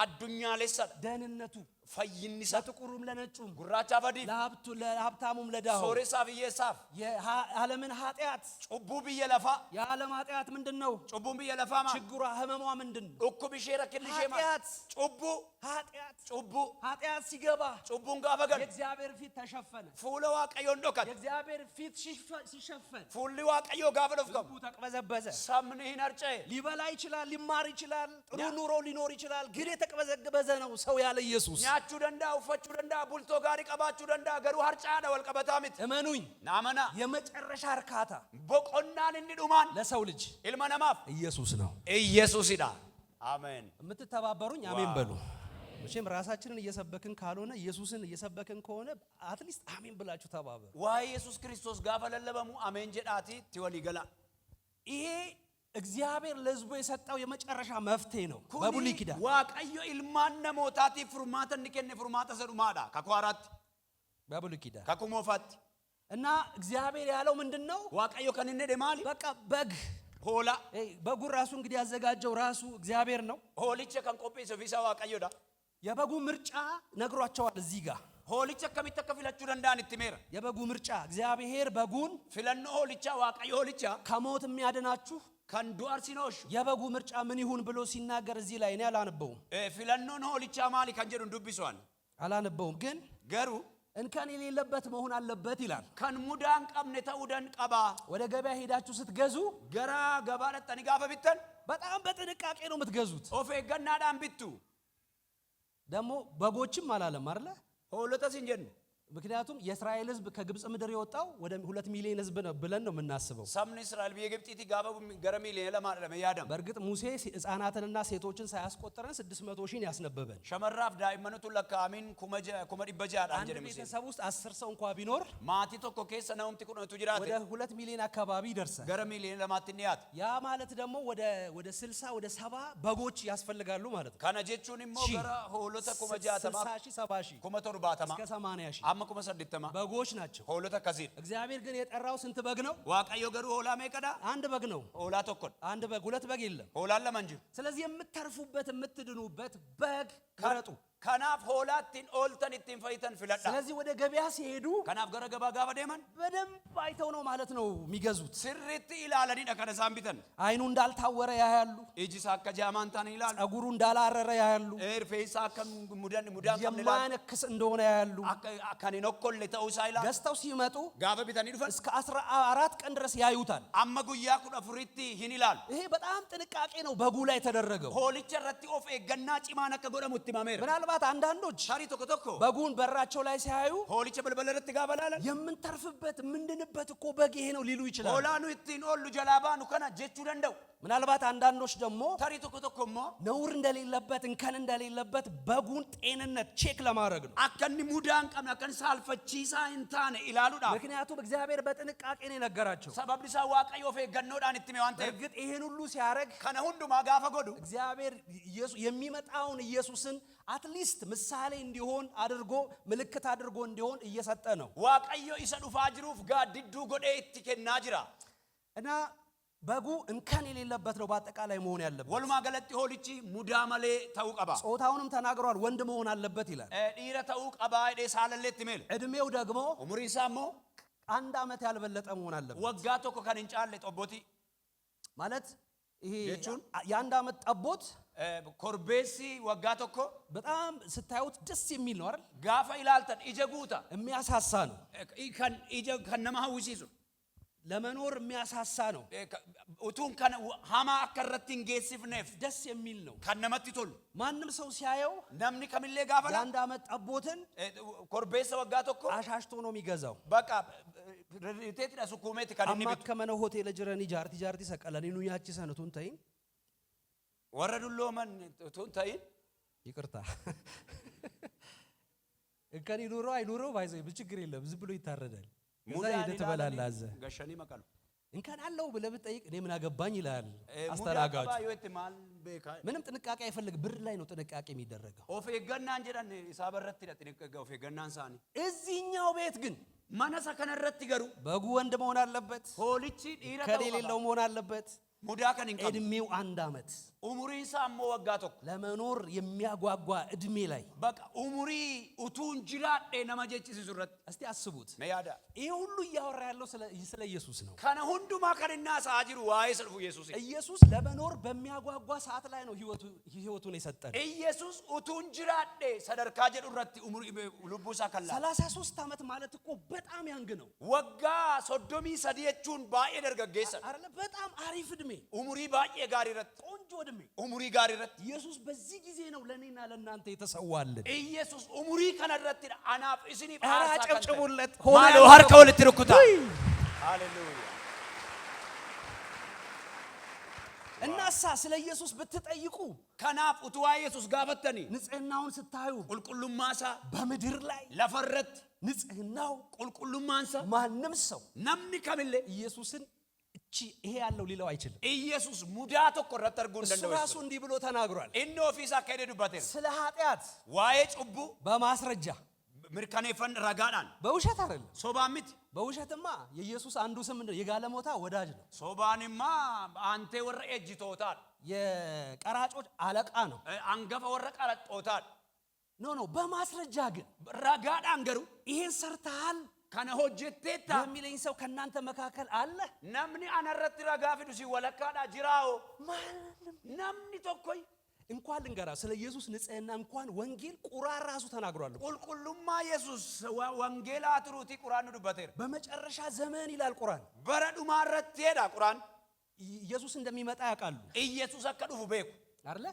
አዱኛ ለሰ ደህንነቱ ፈይንሳ ለጥቁሩም ለነጩም ጉራቻ ፈዲ ለሀብታሙም ለድሃው ሶሬሳ ብየሳፍ የዓለምን ኃጢአት ጩቡ ብየለፋ የዓለም ኃጢአት ምንድነው? ጩቡ ብየለፋማ ችግሯ ህመሟ ምንድነው? እኩ ብሼረ ክልሼማ ጩቡ ኃጢአት ሲገባ ጩቡን ጋፈገን የእግዚአብሔር ፊት ተሸፈነ። ፉለ ዋቀዮ እንደከት የእግዚአብሔር ፊት ሲሸፈን ፉሊ ዋቀዮ ጋፈደፍከም ተቅበዘበዘ። ሳምንህን አርጨ ሊበላ ይችላል፣ ሊማር ይችላል፣ ጥሩ ኑሮ ሊኖር ይችላል። ግን የተቅበዘበዘ ነው ሰው ያለ ኢየሱስ። ኛቹ ደንዳ ውፈቹ ደንዳ ቡልቶ ጋሪ ቀባቹ ደንዳ ገሩ ሀርጫ ደወል ቀበታሚት እመኑኝ ናመና የመጨረሻ እርካታ በቆናን እንዱማን ለሰው ልጅ ኢልማነማፍ ኢየሱስ ነው። ኢየሱስ ይዳ አሜን። የምትተባበሩኝ አሜን በሉ። መቼም ራሳችንን እየሰበክን ካልሆነ ኢየሱስን እየሰበክን ከሆነ አትሊስት አሜን ብላችሁ ተባበሩ። ዋይ ኢየሱስ ክርስቶስ ጋፈለለበሙ አሜን ጀዳቲ ትወሊ ገላ ይሄ እግዚአብሔር ለሕዝቡ የሰጠው የመጨረሻ መፍትሄ ነው። በብሉይ ኪዳን ዋቀዮ ኢልማነ ሞታቲ ፍርማተን ከነ ፍርማተ ሰዱማዳ ከኳራት በብሉይ ኪዳን ከኩሞፋት እና እግዚአብሔር ያለው ምንድነው? ዋቀዮ ከነነ ደማሊ በቃ በግ ሆላ በጉ ራሱ እንግዲህ ያዘጋጀው ራሱ እግዚአብሔር ነው። ሆሊቸ ከንቆጴ ሶፊሳ ዋቀዮዳ የበጉ ምርጫ ነግሯቸዋል። እዚህ ጋር ሆሊቸ ከሚተከፍላችሁ ደንዳን ትሜራ የበጉ ምርጫ እግዚአብሔር በጉን ፍለኖ ሆሊቻ ዋቀዮ ሆሊቻ ከሞት የሚያድናችሁ ከንዱ አርሲኖሽ የበጉ ምርጫ ምን ይሁን ብሎ ሲናገር እዚህ ላይ እኔ አላነበውም። ፍለኖን ሆሊቻ ማሊ ከንጀሩ ዱብሷል አላነበውም፣ ግን ገሩ እንከን የሌለበት መሆን አለበት ይላል። ከን ሙዳን ቀምነ ተውደን ቀባ ወደ ገበያ ሄዳችሁ ስትገዙ ገራ ገባ ለጠኒ ጋፈ ቢተን በጣም በጥንቃቄ ነው የምትገዙት። ኦፌ ገናዳን ቢቱ ደግሞ በጎችም አላለም አይደለ? ሆሎተስ እንጀን ምክንያቱም የእስራኤል ሕዝብ ከግብጽ ምድር የወጣው ወደ 2 ሚሊዮን ሕዝብ ነው ብለን ነው የምናስበው። ሰምን እስራኤል በግብጽ ጋበቡ ገረሚ ለማለም ያደም በእርግጥ ሙሴ ሕፃናትንና ሴቶችን ሳያስቆጥረን 600 ሺህ ያስነበበን። ሸመራፍ ዳይመኑቱ ለካሚን ኩመዲ በጃ አንጀ ሙሴ ቤተሰብ ውስጥ 10 ሰው እንኳን ቢኖር ማቲ ቶኮ ከሰ ነውምቲ ኩነቱ ጅራተ ወደ 2 ሚሊዮን አካባቢ ይደርሳል። ገረሚ ለማትንያት ያ ማለት ደግሞ ወደ 60 ወደ 70 በጎች ያስፈልጋሉ ማለት ነው። ካነጀቹን ሞ ገራ ሆሎተ ኩመጃ ተማ 60 ሺህ 70 ሺህ ኩመቶር ባተማ እስከ 80 ሺህ አመ ኩመሰድተማ በጎች ናቸው። ሆሎተ ከሲል እግዚአብሔር ግን የጠራው ስንት በግ ነው? ዋቀዮ ገሩ ሆላ መቀዳ አንድ በግ ነው። ሆላ ቶኮን አንድ በግ፣ ሁለት በግ የለም። ሆላ ለማንጂ ስለዚህ የምትተርፉበት የምትድኑበት በግ መረጡ። ከናፍ ሆላቲን ኦልተን ኢቲን ፈይተን ፍለዳ። ስለዚህ ወደ ገበያ ሲሄዱ ከናፍ ገረ ገባ ጋባ ደማን በደንብ አይተው ነው ማለት ነው የሚገዙት። ስሪት ኢላለኒ ደከነሳም ቢተን አይኑ እንዳልታወረ ያያሉ። እጂሳ ከጃማንታን ይላል። ጸጉሩ እንዳላረረ ያያሉ። ኤርፌሳ ሙዳን የማያነክስ እንደሆነ ያያሉ። አካኒ ነኮል ለተውሳ ይላል። ገዝተው ሲመጡ ጋበ ቢተን ይዱፈን እስከ 14 ቀን ድረስ ያዩታል። አመጉያ ኩዳ ፍሪቲ ይህን ይላል። ይሄ በጣም ጥንቃቄ ነው በጉ ላይ ተደረገው። ሆሊቸ ረቲ ኦፍ ገና ጭማና ከጎደሙ ትማሜር ምናልባት አንዳንዶች ሻሪ ቶኮ ቶኮ በጉን በራቸው ላይ ሲያዩ ሆሊቸ በልበለረት ጋበላለ የምንተርፍበት ምንድንበት እኮ በግ ይሄ ነው ሊሉ ይችላል። ሆላኑ ኢቲን ኦሉ ጀላባኑ ከና ጀቹ ደንደው ምናልባት አንዳንዶች ደግሞ ታሪ ቶኮ ቶኮሞ ነውር እንደሌለበት እንከን እንደሌለበት በጉን ጤንነት ቼክ ለማድረግ ነው። አከኒ ሙዳን ቀም አከን ሳልፈቺሳ እንታነ ይላሉዳ። ምክንያቱም እግዚአብሔር በጥንቃቄ ነው የነገራቸው። ሰበብ ዲሳ ዋቀዮ ፌ ገኖዳን ኢትሜው አንተ እርግጥ ይሄን ሁሉ ሲያረግ ከነ ሁንዱ ማጋፈ ጎዱ እግዚአብሔር የሚመጣውን ኢየሱስን አትሊስት ምሳሌ እንዲሆን አድርጎ ምልክት አድርጎ እንዲሆን እየሰጠ ነው። waaqayyo isa dhufaa jiruuf gaaddidduu godhee itti kennaa jira. እና በጉ እንከን የሌለበት ነው በአጠቃላይ መሆን ያለበት። walumaa galatti hoolichi mudaa malee ta'uu qaba. ጾታውንም ተናግሯል ወንድ መሆን አለበት ይላል። dhiira ta'uu qaba jedhee saalalleetti meel. እድሜው ደግሞ umuriin isaa immoo 1 ዓመት ያልበለጠ መሆን አለበት። waggaa tokko kan hin caalle xobbooti ማለት ይሄ የ1 ዓመት ጠቦት korbeessi waggaa tokko በጣም ስታዩት ደስ የሚል ነው አይደል? gaafa ilaaltan ija guuta የሚያሳሳ ነው። kan ija kan nama hawwisiisu ለመኖር የሚያሳሳ ነው። utuun kan hamaa akka irratti hin geessifneef ደስ የሚል ነው። kan namatti tolu ማንም ሰው ሲያየው namni kamillee gaafa የ1 ዓመት ጠቦትን korbeessa waggaa tokko አሻሽቶ ነው የሚገዛው። bakka iteetidha sukkuumeeti kan inni bitu አማከመነው ሆቴል ጅረኒ ጃርቲ ሰቀለኒ ኑያቺ ሰነቱን ተይን warra dullooman utuun ta'in ይቅርታ እንከን ይኑረው አይኑረው ባይዘይ ችግር የለም ዝም ብሎ ይታረዳል። ከዛ ሄደህ ትበላለህ። አዘ ገሸኒ መቀሉ እንከን አለው ብለህ ብትጠይቅ እኔ ምን አገባኝ ይላል አስተናጋጁ። ምንም ጥንቃቄ አይፈልግ ብር ላይ ነው ጥንቃቄ የሚደረገው። ኦፌገናን ጀዳን ኢሳበረት ጥንቃቄ ኦፌገናን ሳኒ እዚህኛው ቤት ግን ማነሳ ከነረት ይገሩ በጉ ወንድ መሆን አለበት። ሆሊቺ ዲራ ከሌለው መሆን አለበት። ሙዳ ከን እንከ እድሜው 1 ዓመት ኡሙሪን ሳሞ ወጋ ቶክ ለመኖር የሚያጓጓ እድሜ ላይ በቃ ኡሙሪ ኡቱን ጅራዴ ነማጀቺ ሲዙረት እስቲ አስቡት። ነያዳ ይሄ ሁሉ እያወራ ያለው ስለ ኢየሱስ ነው። ከነ ሁንዱማ ከነና ሳጅሩ ዋይ ሰልፉ ኢየሱስ ኢየሱስ ለመኖር በሚያጓጓ ሰዓት ላይ ነው ህይወቱን የሰጠን። ኢየሱስ ኡቱን ጅራዴ ሰደርካ ጀዱረት ኡሙሪ ልቡሳ ከላ 33 ዓመት ማለት እኮ በጣም ያንግ ነው። ወጋ ሶዶሚ ሰዲየቹን ባኤ ደርገገሰ አይደለ? በጣም አሪፍ እድሜ ኡሙሪ ባኤ ጋሪረት ቆንጆ እድሜ ኡሙሪ ጋሪረት ኢየሱስ በዚህ ጊዜ ነው ለኔና ለናንተ የተሰዋልን። ኢየሱስ ኡሙሪ ከነረት አናፍ እስኒ ፓራሳ ጨብጨቡለት ማሎ ሀርከው ለትርኩታ ሃሌሉያ። እናሳ ስለ ኢየሱስ ብትጠይቁ ከናፍ ኡቱዋ ኢየሱስ ጋፈተኒ ንጽህናውን ስታዩ ቁልቁሉማሳ በምድር ላይ ለፈረት ንጽህናው ቁልቁሉማንሳ ማንም ሰው ነምኒ ከሚለ ኢየሱስን ይሄ ያለው ሊለው አይችልም። ኢየሱስ ሙዳ ተቆረ ተርጉ እንደነው ራሱ እንዲህ ብሎ ተናግሯል። እነ ኦፊስ አከደዱበት ስለ ኃጢአት ዋዬ ጩቡ በማስረጃ ምርከኔፈን ረጋዳን በውሸት አይደለም። ሶባሚት በውሸትማ የኢየሱስ አንዱ ስም ምንድነው? የጋለሞታ ወዳጅ ነው። ሶባንማ አንተ ወረ እጅቶታል የቀራጮች አለቃ ነው። አንገፈ ወረ ቀረጦታል ኖ በማስረጃ ግን ረጋዳን ገሩ ይሄን ሰርተሃል ከነ ሆጀቴታ የሚለኝ ሰው ከናንተ መካከል አለ? ነምኒ አነረት ረጋፊዱ ሲወለካዳ ጅራው ማንም ነምኒ ተኮይ እንኳን ልንገራ ስለ ኢየሱስ ንጽህና እንኳን ወንጌል ቁርአን ራሱ ተናግሯል። ቁልቁሉማ ኢየሱስ ወንጌል አትሩቲ ቁርአን ዱበቴር በመጨረሻ ዘመን ይላል ቁርአን። በረዱ ማረት ሄዳ ቁርአን ኢየሱስ እንደሚመጣ ያውቃሉ። ኢየሱስ አከዱፉ ቤኩ አይደለ?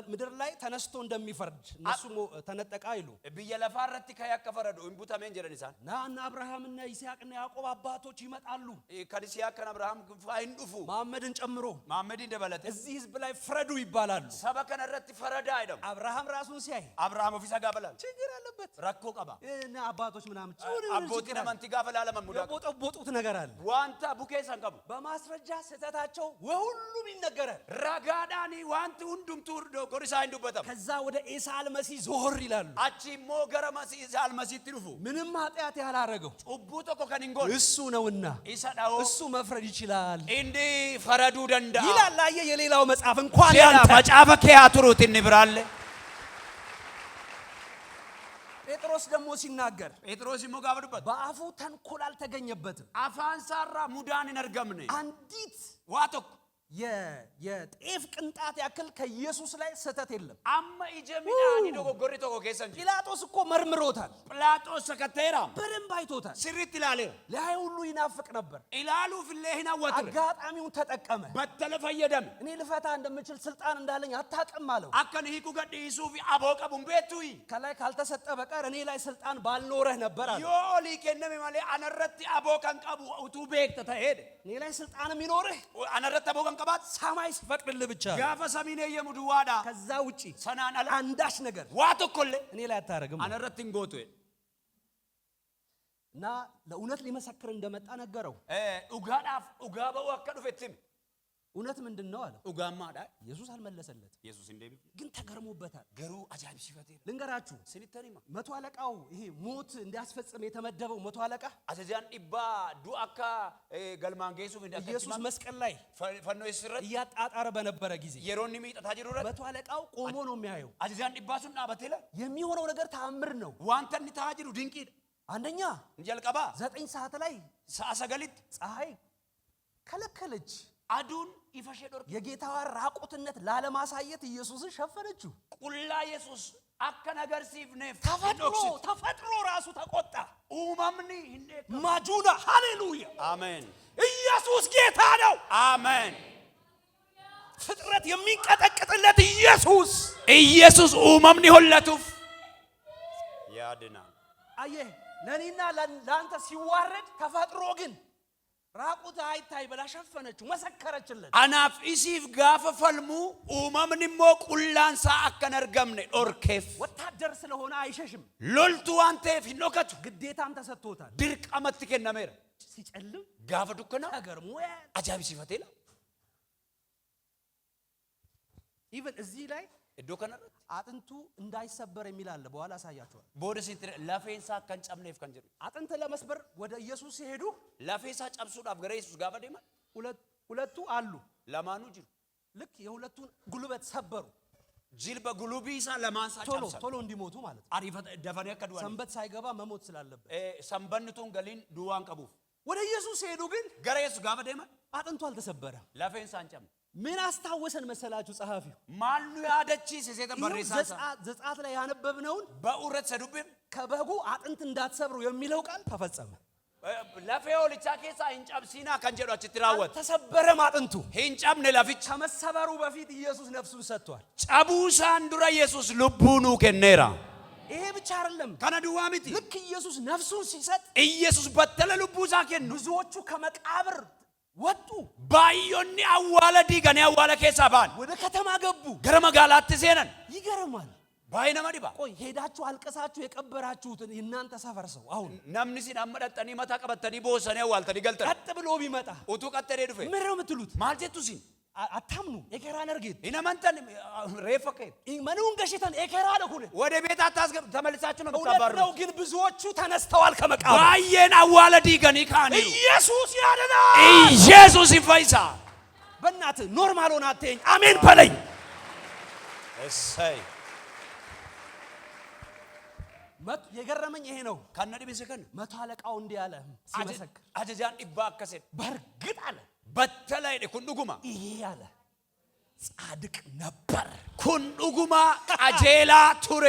ምድር ላይ ተነስቶ እንደሚፈርድ እነሱ ተነጠቃ ይሉ በየለፋረት ከያከፈረዱ እንቡታሜን ጀረኒሳን እና አብርሃምና ይስሐቅና ያዕቆብ አባቶች ይመጣሉ። ከይስሐቅና አብርሃም ፋይንዱፉ መሐመድን ጨምሮ መሐመድ እንደበለተ እዚህ ህዝብ ላይ ፍረዱ ይባላሉ። ሰበከነረት ፈረዳ አይደም አብርሃም ራሱን ሲያይ አብርሃም ኦፊሳ ጋበላል ችግር አለበት ረኮ ቀባ እና አባቶች ምናምን አቦቲና ማንቲ ጋበላለ መሙዳ ቦጦት ነገር አለ። ዋንታ ቡኬሳን ቀቡ በማስረጃ ስህተታቸው ወሁሉም ይነገራል። ረጋዳኒ ዋንት ሁንዱም ቱርዶ ጎሪሳ እንዱበታ ከዛ ወደ ኢሳ አልመሲ ዞር ይላሉ። አቺ ሞገረ መሲ ኢሳ አልመሲ ትሩፉ ምንም ኃጢአት ያላረገው ጩቡ ተኮ ከንንጎል እሱ ነውና ኢሳ ዳው እሱ መፍረድ ይችላል እንዲ ፈረዱ ደንዳ ይላል። አየ የሌላው መጽሐፍ እንኳን ያንተ መጽሐፈ ከያቱሩት እንብራለ ጴጥሮስ ደግሞ ሲናገር ጴጥሮስ ይሞጋብዱበት በአፉ ተንኮል አልተገኘበትም። አፋንሳራ ሙዳን ነርገምነ አንዲት ዋቶክ የጤፍ ቅንጣት ያክል ከኢየሱስ ላይ ስህተት የለም። አማ ኢጀሚዳኒ ዶጎጎሪ ቶኮ ከሰንጂ ጲላጦስ እኮ መርምሮታል። ጲላጦስ ሰከተራ በደንብ አይቶታል። ስሪት ይላል ላይ ሁሉ ይናፍቅ ነበር። ኢላሉ ፍለህና ወትር አጋጣሚውን ተጠቀመ። በተለፈየደም እኔ ልፈታ እንደምችል ስልጣን እንዳለኝ አታውቅም አለው። አከን ሂቁ ገዲሱ ፊ አቦቀቡን ቤቱይ ከላይ ካልተሰጠ በቀር እኔ ላይ ስልጣን ባልኖረህ ነበር አለ። ዮሊ ከነም ማለ አነረት አቦቀን ቀቡ ኡቱ ቤክተ ተሄደ እኔ ላይ ስልጣን የሚኖርህ አነረት አቦቀን ቀባት ሰማይ ሲፈቅድልህ ብቻ ጋፈ ሰሚኔ የሙዱዋዳ ከዛ ውጪ ሰናን አለ አንዳች ነገር ዋቶኮለ እኔ ላይ አታረግም። አነረት እንጎቱ እና ለእውነት ሊመሰክር እንደመጣ ነገረው። ኡጋዳፍ ኡጋባው አከዱ ፈትም እውነት ምንድነው አለ። ኡጋማዳ ኢየሱስ አልመለሰለት። ኢየሱስ እንደም ግን ተገርሞበታል። ገሩ አጃብ ሲፈቴ ልንገራችሁ ስንተሪማ መቶ አለቃው ይሄ ሞት እንዲያስፈጽም የተመደበው መቶ አለቃ አጃጃን ዲባ ዱአካ ገልማንጌሱ እንደከ ኢየሱስ መስቀል ላይ ፈኖ ይስረት እያጣጣረ በነበረ ጊዜ የሮኒ ሚጣታ ጅሩረ መቶ አለቃው ቆሞ ነው የሚያየው። አጃጃን ዲባሱን አበቴለ የሚሆነው ነገር ተአምር ነው። ዋንተን ታጅሩ ድንቂ አንደኛ እንጀልቀባ 9 ሰዓት ላይ ሰዓሰገሊት ፀሐይ ከለከለች። አዱን ይፈሸዶር የጌታዋ ራቁትነት ላለማሳየት ኢየሱስን ሸፈነችው። ቁላ ኢየሱስ አከ ነገር ሲፍነፍ ተፈጥሮ ራሱ ተቆጣ። ኡማምኒ ማጁና ሃሌሉያ አሜን። ኢየሱስ ጌታ ነው። አሜን። ፍጥረት የሚንቀጠቅጥለት ኢየሱስ ኡማምኒ ሆለቱፍ ያድናል። አየህ ለኔና ለአንተ ሲዋረድ ተፈጥሮ ግን ራቁት አይታይ ብላ ሸፈነችው፣ መሰከረችለት። አናፍ ኢሲፍ ጋፈ ፈልሙ ኡማምኒሞ ቁላንሳ አከነርገምነ ኦርኬፍ ወታደር ስለሆነ አይሸሽም። ሎልቱ አንተ ፊኖከቱ ግዴታም ተሰጥቶታል። ድርቀመት ከነመረ ሲጨልም ጋፈ ዱከና ተገርሞ አጃቢ ሲፈቴላ ኢቭን እዚህ ላይ እዶ ከነረ አጥንቱ እንዳይሰበር የሚላል በኋላ አሳያቸዋል። ቦደ ሲትረ ለፌንሳ ከንጨምነፍ ከንጀሩ አጥንት ለመስበር ወደ ኢየሱስ ሲሄዱ ለፌንሳ ጨብሱ ዳፍ ገረ ኢየሱስ ጋፈ ደማ ሁለቱ አሉ ለማኑ ጅሩ ልክ የሁለቱን ጉልበት ሰበሩ። ጅል በጉሉቢሳ ለማንሳ ጨብሳ ቶሎ እንዲሞቱ ማለት አሪፈተ ደፈነ ከዱዋ ሰንበት ሳይገባ መሞት ስላለበት ሰንበንቱን ገሊን ዱዋን ቀቡፍ ወደ ኢየሱስ ሄዱ። ግን ገረ ኢየሱስ ጋፈ ደማ አጥንቱ አልተሰበረም። ለፌንሳ አንጨም ምን አስታወሰን መሰላችሁ ጸሐፊው? ማሉ ያደቺ ሲሰተ በሪሳሳ ዘጸአት ላይ ያነበብነውን በኡረት ሰዱብም ከበጉ አጥንት እንዳትሰብሩ የሚለው ቃል ተፈጸመ። ለፌው ልቻኬሳ እንጨብሲና ከንጀዶ አትራወት ተሰበረም አጥንቱ ሂንጨም ነላፊች ከመሰበሩ በፊት ኢየሱስ ነፍሱን ሰጥቷል። ጨቡሳን ዱራ ኢየሱስ ልቡኑ ከነራ ይሄ ብቻ አይደለም ከነዱዋሚቲ ልክ ኢየሱስ ነፍሱን ሲሰጥ ኢየሱስ በተለ ልቡሳ ከኑ ብዙዎቹ ከመቃብር ወጡ። ባዮኒ አዋለ ዲገኔ አዋለ ከሳባን ወደ ከተማ ገቡ። ገረመጋላት ዘነን ይገርማል። ባይነ መዲባ ቆይ ሄዳችሁ አልቀሳችሁ የቀበራችሁትን እናንተ ሰፈር ሰው አሁን ናምንሲን አመዳጠኒ መታ ቀበተኒ ቦሰኔ ዋልተኒ ገልተ ቀጥ ብሎ ቢመጣ ኦቱ ቀጠሬ ዱፈ ምን ነው የምትሉት? ማልጀቱሲን አታምኑ። ኤከራን እርግጥ ኢነመንተን ሬፈከ ማኑን ገሽተን ኤከራ ለኩነ ወደ ቤት አታስገብ ተመልሳችሁ ነው ተባረሩ ነው። ግን ብዙዎቹ ተነስተዋል ከመቃብር። ባየን አዋለ ዲገኒ ካኒ ኢየሱስ ያድናል። ኢየሱስ ይፈይሳ በእናትህ ኖርማል ሆነ አትይኝ። አሜን በለኝ። እሰይ የገረመኝ ይሄ ነው። ካነዲ ቢሰከን መቶ አለቃው እንዲህ አለ ሲመሰክር አጀጃን ዲባ ከሰ በርግጥ አለ በተላይ ኩንዱጉማ ይሄ አለ ጻድቅ ነበር። ኩንዱጉማ አጄላ ቱሬ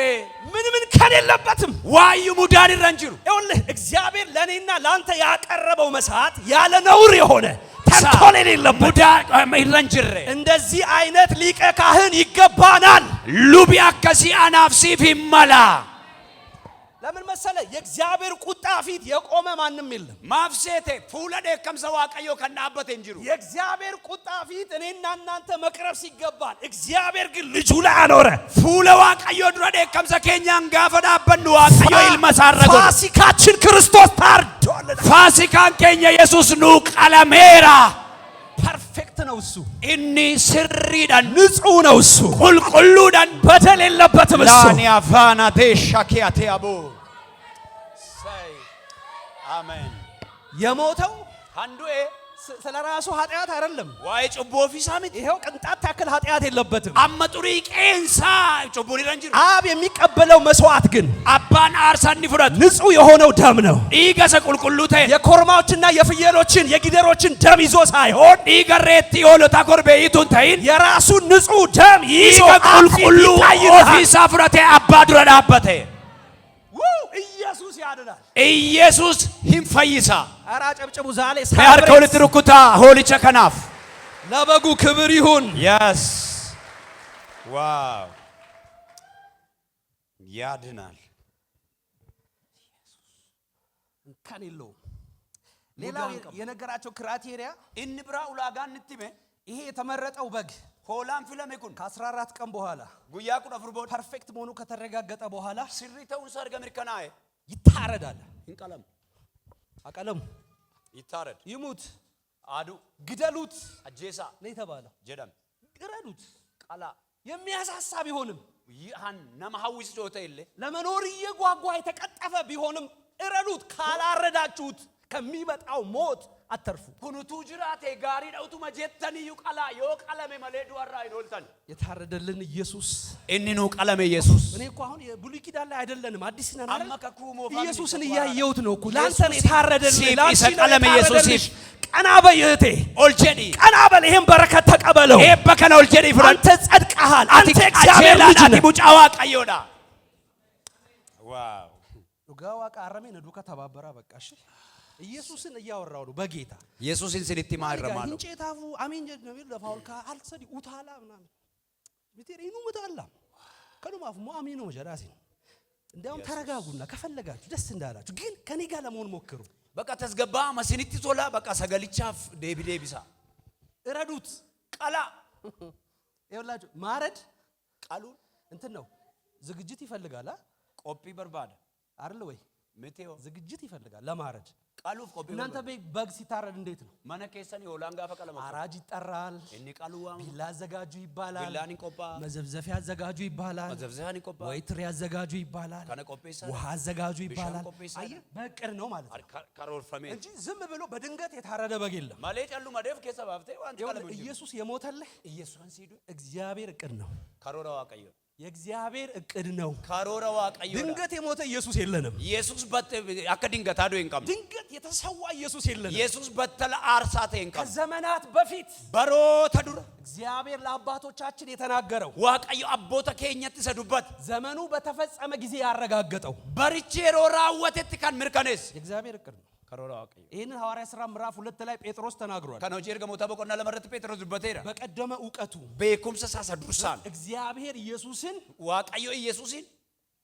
ምን ከሌለበትም ዋዩ ሙዳሪ ረንጅሩ ይኸውልህ እግዚአብሔር ለኔና ላንተ ያቀረበው መስዋዕት ያለ ነውር የሆነ ተንኮል የሌለበት ሙዳር ረንጅሬ እንደዚህ አይነት ሊቀ ካህን ይገባናል። ሉቢያ ከሲ አናፍሲፍ ይመላ ለምን መሰለ? የእግዚአብሔር ቁጣ ፊት የቆመ ማንም የለም። ማፍሴቴ ፉለ ደከምሰ ዋቀዮ ከናበት እንጅሩ የእግዚአብሔር ቁጣ ፊት እኔና እናንተ መቅረብ ሲገባል እግዚአብሔር ግን ልጁ ላይ አኖረ። ፉለ ዋቀዮ ድረ ደከምሰ ኬኛን ጋፈዳበን ዋቀዮ ይልመሳረጎ ፋሲካችን ክርስቶስ ታርዷል። ፋሲካን ኬኛ ኢየሱስ ኑ ቀለሜራ ፐርፌክት ነው እሱ። እኒ ስሪዳን ንጹህ ነው እሱ። ቁልቁሉዳን በደል የለበትም እሱ። ላኒ አፋና ተሻኪያቴ አቦ ሳይ አሜን። የሞተው አንዱ ስለራሱ ኃጢአት አይደለም። ዋይ ጭቦ ፊሳሚት ይሄው ቅንጣት ታክል ኃጢአት የለበትም። አመጡሪ ቄንሳ ጭቦሪ ረንጅሩ አብ የሚቀበለው መስዋዕት ግን አባን አርሳኒ ፍረት ንጹህ የሆነው ደም ነው። ዲገሰ ቁልቁሉቴ የኮርማዎችና የፍየሎችን የጊደሮችን ደም ይዞ ሳይሆን ዲገሬት ይሆሎ ታኮርቤ ይቱን ታይን የራሱ ንጹህ ደም ይዞ ቁልቁሉ ኦፊሳ ፍረቴ አባ ድረዳበቴ ኢየሱስ ያድናል። ኢየሱስ ሂምፈይሳ አራ ጨብጨቡ ዛሬ ያርከው ለትርኩታ ሆሊቸ ከናፍ ለበጉ ክብር ይሁን። yes ዋው ያድናል። እንከን የለውም። ሌላው የነገራቸው ክራይቴሪያ እንብራ ኡላጋን እንትመ ይሄ የተመረጠው በግ ሆላን ፍለመኩን ከ14 ቀን በኋላ ጉያ ቁደፍር ቦድ ፐርፌክት መሆኑ ከተረጋገጠ በኋላ ስሪተውን ሰርገ ምርከናይ ይታረዳል። እንቀለም አቀለም ይታረድ ይሙት አዱ ግደሉት አጄሳ ነው የተባለው። ጀዳም ግረዱት ቃላ የሚያሳሳ ቢሆንም ይሃን ነማሐዊስ ጆተ ይለ ለመኖር እየጓጓ የተቀጠፈ ቢሆንም እረዱት። ካላረዳችሁት ከሚመጣው ሞት አተርፉ። ኩኑቱ ጅራቴ ጋሪ ዳውቱ መጀተኒ ይቃላ የቀለመ መለዱ አራ ይኖልታን የታረደልን ኢየሱስ እንኑ ቀለመ ኢየሱስ። እኔ እኮ አሁን የብሉይ ኪዳን ላይ አይደለንም አዲስ ነን አይደል? አማከኩሞ ኢየሱስን እያየሁት ነው እኮ ላንተ ነው የታረደልን። ላንቺ ነው ቀለመ ኢየሱስ። ቀና በይ እህቴ ኦልጀዲ ቀና በል፣ ይሄን በረከት ተቀበለው። ይሄ በከነ ኦልጀዲ ፍራን አንተ ጸድቀሃል። አንተ እግዚአብሔር ልጅ ነህ። ቡጫዋ ቀዮዳ ዋው ዱጋዋ ቃረሜ ነዱከ ተባበራ በቃ እሺ። ኢየሱስን እያወራው ነው በጌታ ኢየሱስን ሲልቲ ማረማሉ እንጨታፉ አሜን ጀነቢል ለፋውልካ አልሰዲ ኡታላ ምናምን ቢቴሪኑ መታላ ከሉማፍ ሙአሚኑ ጀራሲ። እንዲያውም ተረጋጉና ከፈለጋችሁ ደስ እንዳላችሁ ግን ከኔ ጋር ለመሆን ሞክሩ። በቃ ተስገባ መስኒቲ ሶላ በቃ ሰገሊቻፍ ዴቢሳ እረዱት። ቃላ ይኸውላችሁ ማረድ ቃሉ እንትን ነው ዝግጅት ይፈልጋል። ቆፒ በርባዳ አይደል ወይ? ሜቴዮ ዝግጅት ይፈልጋል ለማረድ። ቃሉ ቆፒ እናንተ በግ ሲታረድ እንዴት ነው? ማነከሰን ይወላንጋ ፈቀለማ አራጅ ይጠራል። እኒ ቃሉዋ ቢላ አዘጋጁ ይባላል። ቢላኒ ቆጳ መዘብዘፊያ አዘጋጁ ይባላል። መዘብዘፋኒ ቆጳ ወይትር ያዘጋጁ ይባላል። ከነ ቆጴሳ ውሃ አዘጋጁ ይባላል። ቆጴሳ አየህ በእቅድ ነው ማለት ነው። ካሮል ፈሜ እንጂ ዝም ብሎ በድንገት የታረደ በግ የለም። ማሌ ጫሉ ማደፍ ከሰባፍቴ ዋንት ቀለብ ኢየሱስ የሞተልህ ኢየሱስን ሲዱ እግዚአብሔር እቅድ ነው። ካሮራ ዋቀዮ የእግዚአብሔር እቅድ ነው። ካሮራ ዋቀዮ ድንገት የሞተ ኢየሱስ የለንም። ኢየሱስ በት አከ ድንገት አዶ እንቀም ድንገት የተሰዋ ኢየሱስ የለንም። ኢየሱስ በተለ አርሳተ እንቀም ከዘመናት በፊት በሮ ተዱረ እግዚአብሔር ለአባቶቻችን የተናገረው ዋቀዮ አቦተ ከኛት ሰዱበት ዘመኑ በተፈጸመ ጊዜ ያረጋገጠው በርቼ ሮራወተት ካን ምርከነስ የእግዚአብሔር እቅድ ነው። ካሮራ ዋቀዮ ይሄንን ሐዋርያ ሥራ ምዕራፍ 2 ላይ ጴጥሮስ ተናግሯል። ከነው ጀርገ ሞታ በቆና ለመረጥ ጴጥሮስ በተራ በቀደመ ዕውቀቱ በኩምሰ ሳሳ ዱርሳን እግዚአብሔር ኢየሱስን ዋቀዮ ኢየሱስን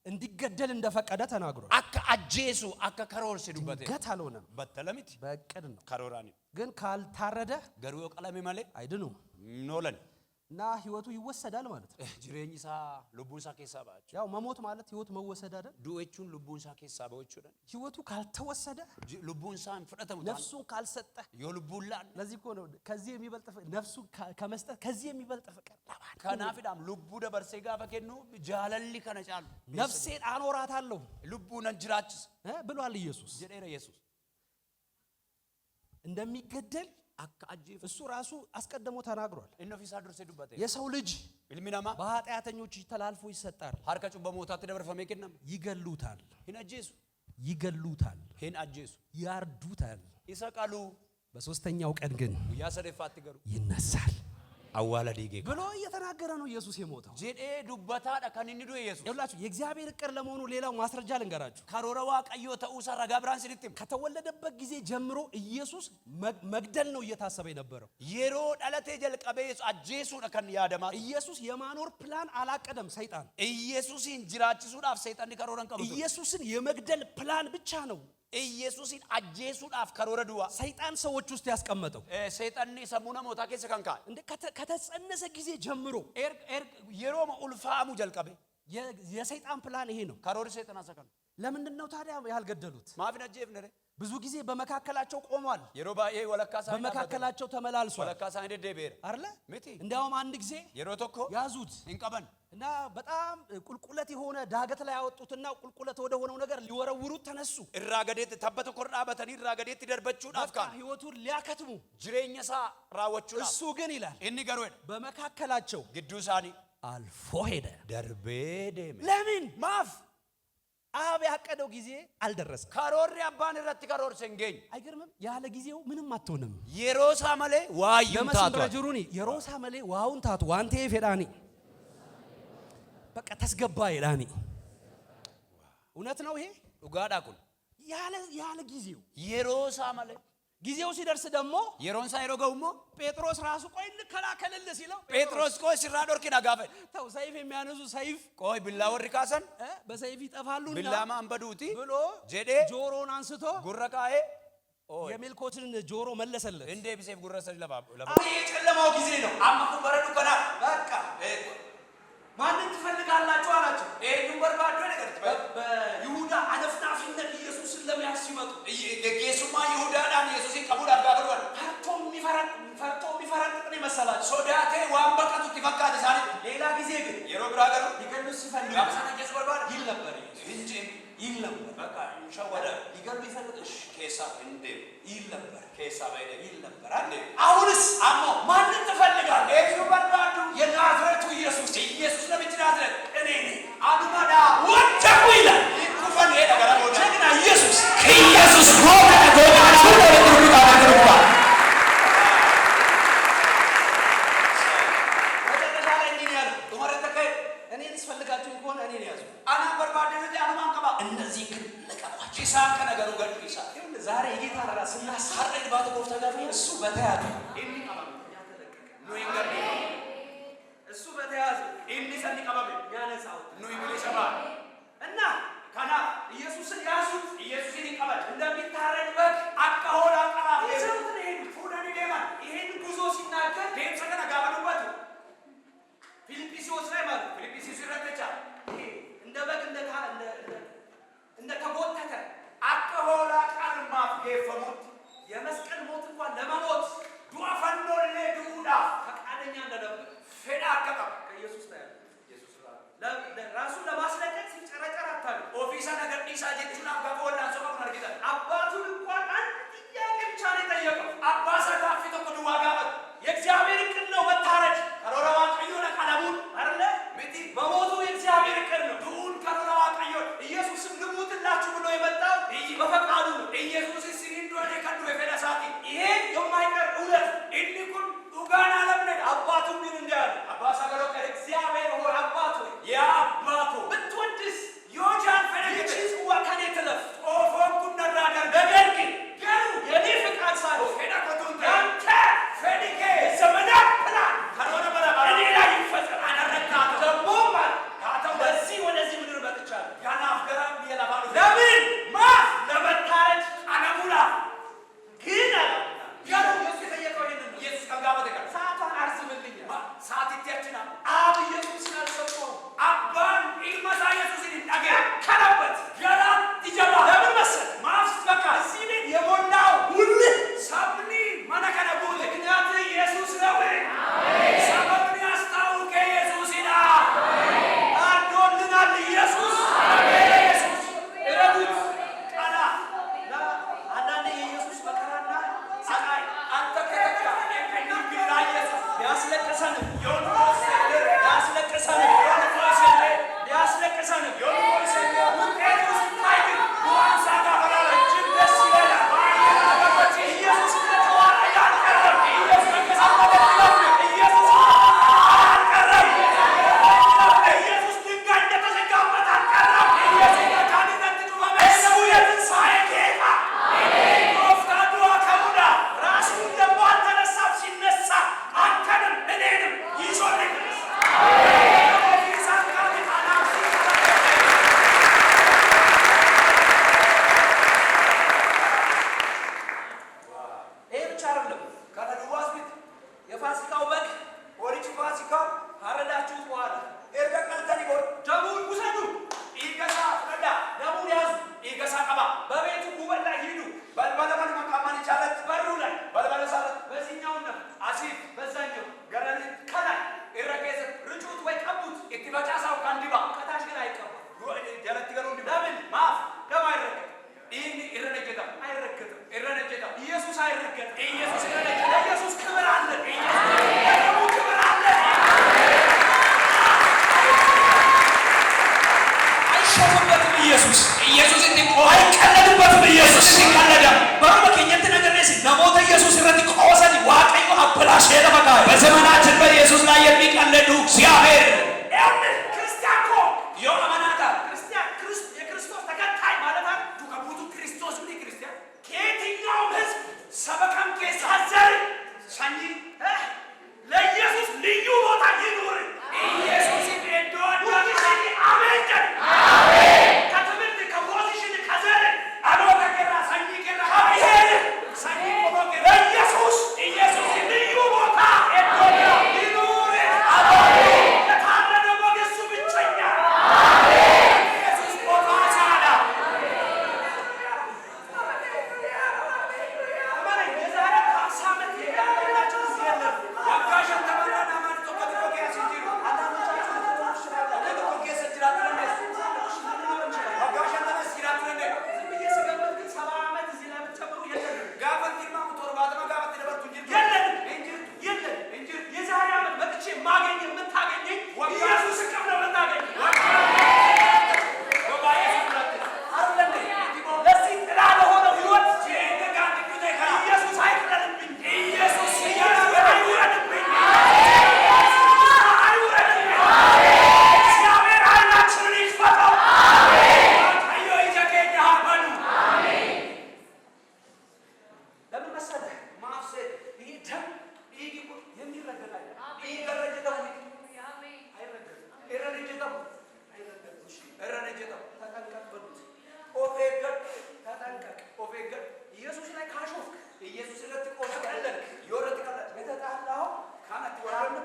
እንዲገደል እንደፈቀደ ተናግሯል። አከ አጄሱ አከ ካሮር ሲዱበት ገት አልሆነም፣ በተለምት በእቅድ ነው። ካሮራኒ ግን ካልታረደ ገሩ ቀለሜ ማለ አይድኑም ኖለን እና ህይወቱ ይወሰዳል ማለት ነው። ጅሬኝሳ ልቡንሳ ኬሳ ባች ያው መሞት ማለት ህይወት መወሰድ አይደል? ዱኤቹን ልቡንሳ ኬሳ ባዎቹ ደን ህይወቱ ካልተወሰደ ልቡንሳን ፍረተሙ ነፍሱን ካልሰጠ የልቡላን ለዚህ እኮ ነው ከዚህ የሚበልጥ ነፍሱን ከመስጠት ከዚህ የሚበልጥ ፍቅር ከናፊዳም ልቡ ደበርሴ ጋፈከኑ ጃለሊ ከነጫሉ ነፍሴን አኖራታለሁ ልቡን እንጅራችስ ብሏል ኢየሱስ። ጀዴረ ኢየሱስ እንደሚገደል አካጂፍ እሱ ራሱ አስቀድሞ ተናግሯል። እነፊሳ ድርሰ ዱበት የሰው ልጅ ኢልሚናማ በኃጢአተኞች ተላልፎ ይሰጣል። ሀርከጩ በሞታት ደበርፈ መከነም ይገሉታል፣ ሂነጄሱ ይገሉታል፣ ሂን አጄሱ ያርዱታል። ይሰቃሉ። በሶስተኛው ቀን ግን ያሰደፋት ገሩ ይነሳል አዋላ ዲጌ ብሎ እየተናገረ ነው ኢየሱስ የሞተው። ጄዴ ዱበታ ደከንንዱ ኢየሱስ ይኸውላችሁ የእግዚአብሔር እቅድ ለመሆኑ ሌላው ማስረጃ ልንገራችሁ። ካሮራ ዋቀዮ ተኡሳ ረጋብራን ሲልትም ከተወለደበት ጊዜ ጀምሮ ኢየሱስ መግደል ነው እየታሰበ የነበረው። የሮ ዳለቴ ጀልቀበ አጄሱ ደከን ያደማ ኢየሱስ የማኖር ፕላን አላቀደም ሰይጣን። ኢየሱስን ጅራችሱዳፍ ሰይጣን ካሮራን ቀበቶ ኢየሱስን የመግደል ፕላን ብቻ ነው ኢየሱስን አጄሱዳፍ ካሮራ ዱዋ ሰይጣን ሰዎች ውስጥ ያስቀመጠው። ሰይጣን ሰሙና ሞታ ከሰ ካንካ እንደ ከተጸነሰ ጊዜ ጀምሮ የሮማ ኡልፋሙ ጀልቀበ የሰይጣን ፕላን ይሄ ነው። ካሮራ ሰይጣን አሰከን ለምንድን ነው ታዲያ ያልገደሉት? ማፊና ጄፍ ነረ ብዙ ጊዜ በመካከላቸው ቆሟል። የሮባ ይሄ ወለካሳ በመካከላቸው ተመላልሷል። ወለካሳ እንደ ደቤር አይደለ ሚቲ እንዲያውም አንድ ጊዜ የሮቶኮ ያዙት እንቀበን እና በጣም ቁልቁለት የሆነ ዳገት ላይ ያወጡትና ቁልቁለት ወደ ሆነው ነገር ሊወረውሩት ተነሱ። እራገዴት ተበተ ኮርዳ በተኒ እራገዴት ይደርበቹ ዳፍካ ህይወቱን ሊያከትሙ ጅሬኛሳ ራወቹ እሱ ግን ይላል እኒ ገሩን በመካከላቸው ግዱሳኒ አልፎ ሄደ። ደርቤ ደም ለምን ማፍ አብ ያቀደው ጊዜ አልደረሰም። ካሮሪ አባን ረት ካሮር ሰንገኝ አይገርምም? ያለ ጊዜው ምንም አትሆንም። የሮሳ መለ ዋዩን ታቷ ለመስምረጅሩኒ የሮሳ መለ ዋውን ታቱ ዋንቴ ፌዳኒ በቃ ተስገባ ይላኒ እውነት ነው ይሄ ኡጋዳ ኩን ያለ ጊዜው የሮሳ መለ ጊዜው ሲደርስ ደግሞ የሮንሳ ይሮገውሞ ጴጥሮስ ራሱ ቆይ እንከላከልልህ ሲለው ጴጥሮስ ቆይ ሲራዶር ኪዳጋፈ ተው ሰይፍ የሚያነሱ ሰይፍ ቆይ ቢላ ወርካሰን በሰይፍ ይጠፋሉና ቢላማ አንበዱቲ ብሎ ጄዴ ጆሮን አንስቶ ጉረቃዬ የሚልኮትን ጆሮ መለሰለት። እንዴ ቢሴፍ ጉረሰ ለባ የጨለማው ጊዜ ነው። አማኩ በረዱ ከና በቃ ማንን ትፈልጋላችሁ አላቸው። ኤዩን በርባዶ ነገር በይሁዳ አነፍናፊነት ኢየሱስን ለመያዝ ሲመጡ ጌሱማ ይሁዳዳን ኢየሱስን ቀቡል አጋብሯል። ታቶም ፈርጦ የሚፈረጥጥ ነው መሰላችሁ። ሶዳቴ ዋንበቀቱ ይፈካደ ሳለ ሌላ ጊዜ ግን የሮግራገሩ ሊገሉት ሲፈልጉ ጋብሳና ጀስበርባር ይል ነበር እንጂ ይል ነበር። በቃ ሸወደ ሊገሉ ይፈልግሽ ኬሳ እንደ ይል ነበር ኬሳ ባይደ ይል ነበር። አንዴ አሁንስ አሞ ማንን ትፈልጋለህ? ኤቱ ባንዳዱ የናዝሬቱ ኢየሱስ ኢየሱስ ነው ናዝሬት እኔ ነኝ። አዱማዳ ወደቁ ይላል ይኩፈን ሄደ ገራ ወደ ጀግና ኢየሱስ ኢየሱስ ሆነ ጎዳና ሁሉ ለጥሩ ታደርጓ መጨረሻ ላይ እንዲህ ነው ያለው። ኡመረተከ እኔን ስፈልጋችሁኝ ከሆነ እኔን ያዙ። አና በርባዴ ወዲ አኑ ማንቀባ እነዚህ ግን ለቀቋቸው። ኪሳ ከነገሩ ገዱ ኪሳ ይሁን ዛሬ የጌታ ራራ ስናሳረድ አረድ ባቶ ኮፍታ ጋር እሱ በተያዘ ኢኒ ቀባብ ያተለቀቀ ኑ ይንገር እሱ በተያዘ ኢኒ ሰኒ ቀባብ ያነሳው ኑ ይብሊ ሰባ እና ካና ኢየሱስን ያዙት። ኢየሱስን ይቀበል እንደሚታረድ በግ አቀሆላ ቀላ ይዘውት ነው የሄዱት። ፉዳኒ ደማን ይሄን ጉዞ ሲናገር ዴምሰ ከነ ጋበዱበት ፊልጵስዩስ ላይ ማለት ፊልጵስዩስ ይረተቻ ይሄ እንደ በግ እንደ ተጎተተ አቀሆላ ቀልማፍ ገፈሙት የመስቀል ሞት እንኳን ለመሞት ዱአ ፈኖሌ ዱዳ ፈቃደኛ እንደነበር ፌዳ አቀጣ ከኢየሱስ ላይ ኢየሱስ ራሱን ለማስለቀቅ ሲጨረጨር አታሉ ኦፊሳ ነገር ዲሳ ጀቱና ጋቦላ ሶማ ማርጊታ አባቱን እንኳን አንድ ጥያቄ ብቻ ነው የጠየቀው። አባሳ ካፊቶ ከዱዋ ጋበት የእግዚአብሔር ዕቅድ ነው መታረድ። ከሮራዋ ቀዩና ቀለሙን አይደለ ሚቲ በሞቱ የእግዚአብሔር ዕቅድ ነው። ዱን ከሮራዋ ቀዩን ኢየሱስም ልሙትላችሁ ብሎ የመጣው በፈቃዱ ነው። ኢየሱስ ሲሪንዶኔ ከዱ የፈዳሳቲ ይሄ የማይቀር እውነት ኢኒኩን ዱጋና ለምነ አባቱም ግን እንዳለ አባሳ ገሮ እግዚአብሔር ሆይ አባት ሆይ ያ አባቱ ብትወድስ ዮጃን ፈለገ ይህቺ ጽዋ ከኔ ትለፍ። ኦፎን ኩነራደር ነገር ግን የኔ ፍቃድ ሳይሆን ፌዳ ኮቱን ያንተ ፌዲኬ ዘመናት ፕላን ከሮነ በላ እኔ ላይ ይፈጸም። አደረካቶ ደግሞ ማለት ካተው በዚህ ወደዚህ ምድር መጥቻለሁ። ያና አፍገራም የላባሉ ለምን ማ ለመታረድ አነሙላ ግን አለ ያሉ ኢየሱስ የጠየቀው ይሄንን ነው። ኢየሱስ ከጋበተ ጋር ሰዓቷን አርዝምልኛል። ሰዓት ይተችና አብ ኢየሱስን አልሰጠውም። አባን ኢልመሳ ኢየሱስን ይጣገ ከለበት ያላ ይጀባ ለምን መሰለህ? ማፍስ በቃ እዚህ ቤት የሞላው ሁሉ ሳብኒ ማነከነ ጉል ምክንያት ኢየሱስ ነው። ሳብኒ አስታውከ ኢየሱስ ይዳ አዶልናል ኢየሱስ ኢየሱስ እረዱት። ቃላ አንዳንዴ የኢየሱስ መከራና ስቃይ አንተ ከተካ እንግዲህ ኢየሱስ ቢያስለቅሰንም ዮኖስ ቢያስለቅሰንም ቢያስለቅሰንም ውጤቱ ሲታይ ግን ዋንሳ ጋፈራለ እጅግ ደስ ይለናል። ኢየሱስ እንደተዋረደ አልቀረም። ኢየሱስ እንደተሰቀለ ኢየሱስ አልቀረም። ኢየሱስ ድንጋይ እንደተዘጋበት አልቀረም። ኢየሱስ ካዲነት ዱባበ እሱ የትንሣኤ ጌታ ኦፍታዱ ከሙዳ ራሱን ደግሞ አልተነሳም። ሲነሳ አንተንም እኔንም ይዞን ይነሳ። ይሄ ብቻ አይደለም። ከነዱዋስ ቢት የፋሲካው በግ ወሪቹ ፋሲካው ካረዳችሁት በኋላ ኤርጋ ቀልተኒ ጎል ደሙን ውሰዱ፣ ኢገሳ ፍረዳ ደሙን ያዙ፣ ኢገሳ ቀባ በቤቱ ጉበል ላይ ሂዱ፣ በልበለመን መቃማን ይቻለት በሩ ላይ በልበለሳለት በዚህኛውና አሲፍ በዛኛው ገረን ከላይ ኢረቄሰ ርጩት ወይ ቀቡት። ኢትበጫሳው ካንዲባ ከታች ግን አይቀባም። ጀለቲ ገሩ እንዲ ለምን? ማፍ ደም አይረገጥም፣ ኢኒ ኢረነጀታ አይረገጥም። ኢረነጀታ ኢየሱስ አይረገጥም። ኢየሱስ ኢረነጀታ ለኢየሱስ ክብር አለ። ኢየሱስ ለደሙ ክብር አለ። አይሾምበትም ኢየሱስ ኢየሱስ አይቀለድበትም ኢየሱስ ሲቀለዳ በሩ በከኘት ነገር ነሲ ነሞተ ኢየሱስ ረቲ ቆሰኒ ዋቀዩ አበላሽ ሄደበቃ በዘመናችን በኢየሱስ ላይ የሚቀለዱ እግዚአብሔር ክርስቲያን እኮ ዮ አመናታ ክርስቲያን የክርስቶስ ተከታይ ማለት ነው። ዱከቡቱ ክርስቶስ ምን ክርስቲያን ከየትኛውም ህዝብ ሰበካም ከሳዘር ሰኒ ለኢየሱስ ልዩ ቦታ ይኑር። ኢየሱስ እንደወደ ሁልጊዜ አሜን ቀን ከትምህርት ከፖዚሽን ከዘር አሎ ከገራ ሰኒ ገራ ከብሔር ሰኒ ቆሞ ገራ ለኢየሱስ ኢየሱስ ልዩ ቦታ ይኑር።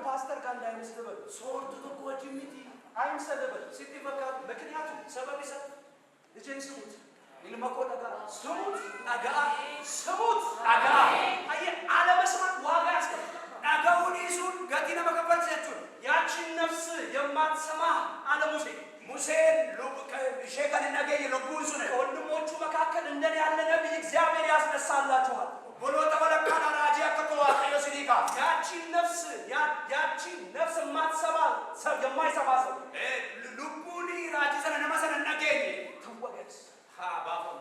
ፓስተር ጋር እንዳይመስልበት ሶርቱ ተቆጂ ሚቲ አይምሰልበት ሲቲፈካ ምክንያቱም ሰበብ ይሰጥ ልጄን ስሙት ኢልመኮ ደጋ ስሙት አጋ ስሙት አጋ አየ አለመስማት ዋጋ ያስከፍላል። አጋውን ይሱን ገቲነ መከፈል ሲያቹን ያቺን ነፍስ የማትሰማ አለ ሙሴ ሙሴን ሼከን ነገይ ለቡን ሱነ ከወንድሞቹ መካከል እንደኔ ያለ ነብይ እግዚአብሔር ያስነሳላችኋል ብሎ ተወለካና ራጂ አከተዋ ከዮሲኒካ ያቺን ነፍስ የማትሰማ ሰው የማይሰማ ሰው ልቡኒ ራጂ ሰነ ነመሰነ ነገይ ትወገድ ባፈም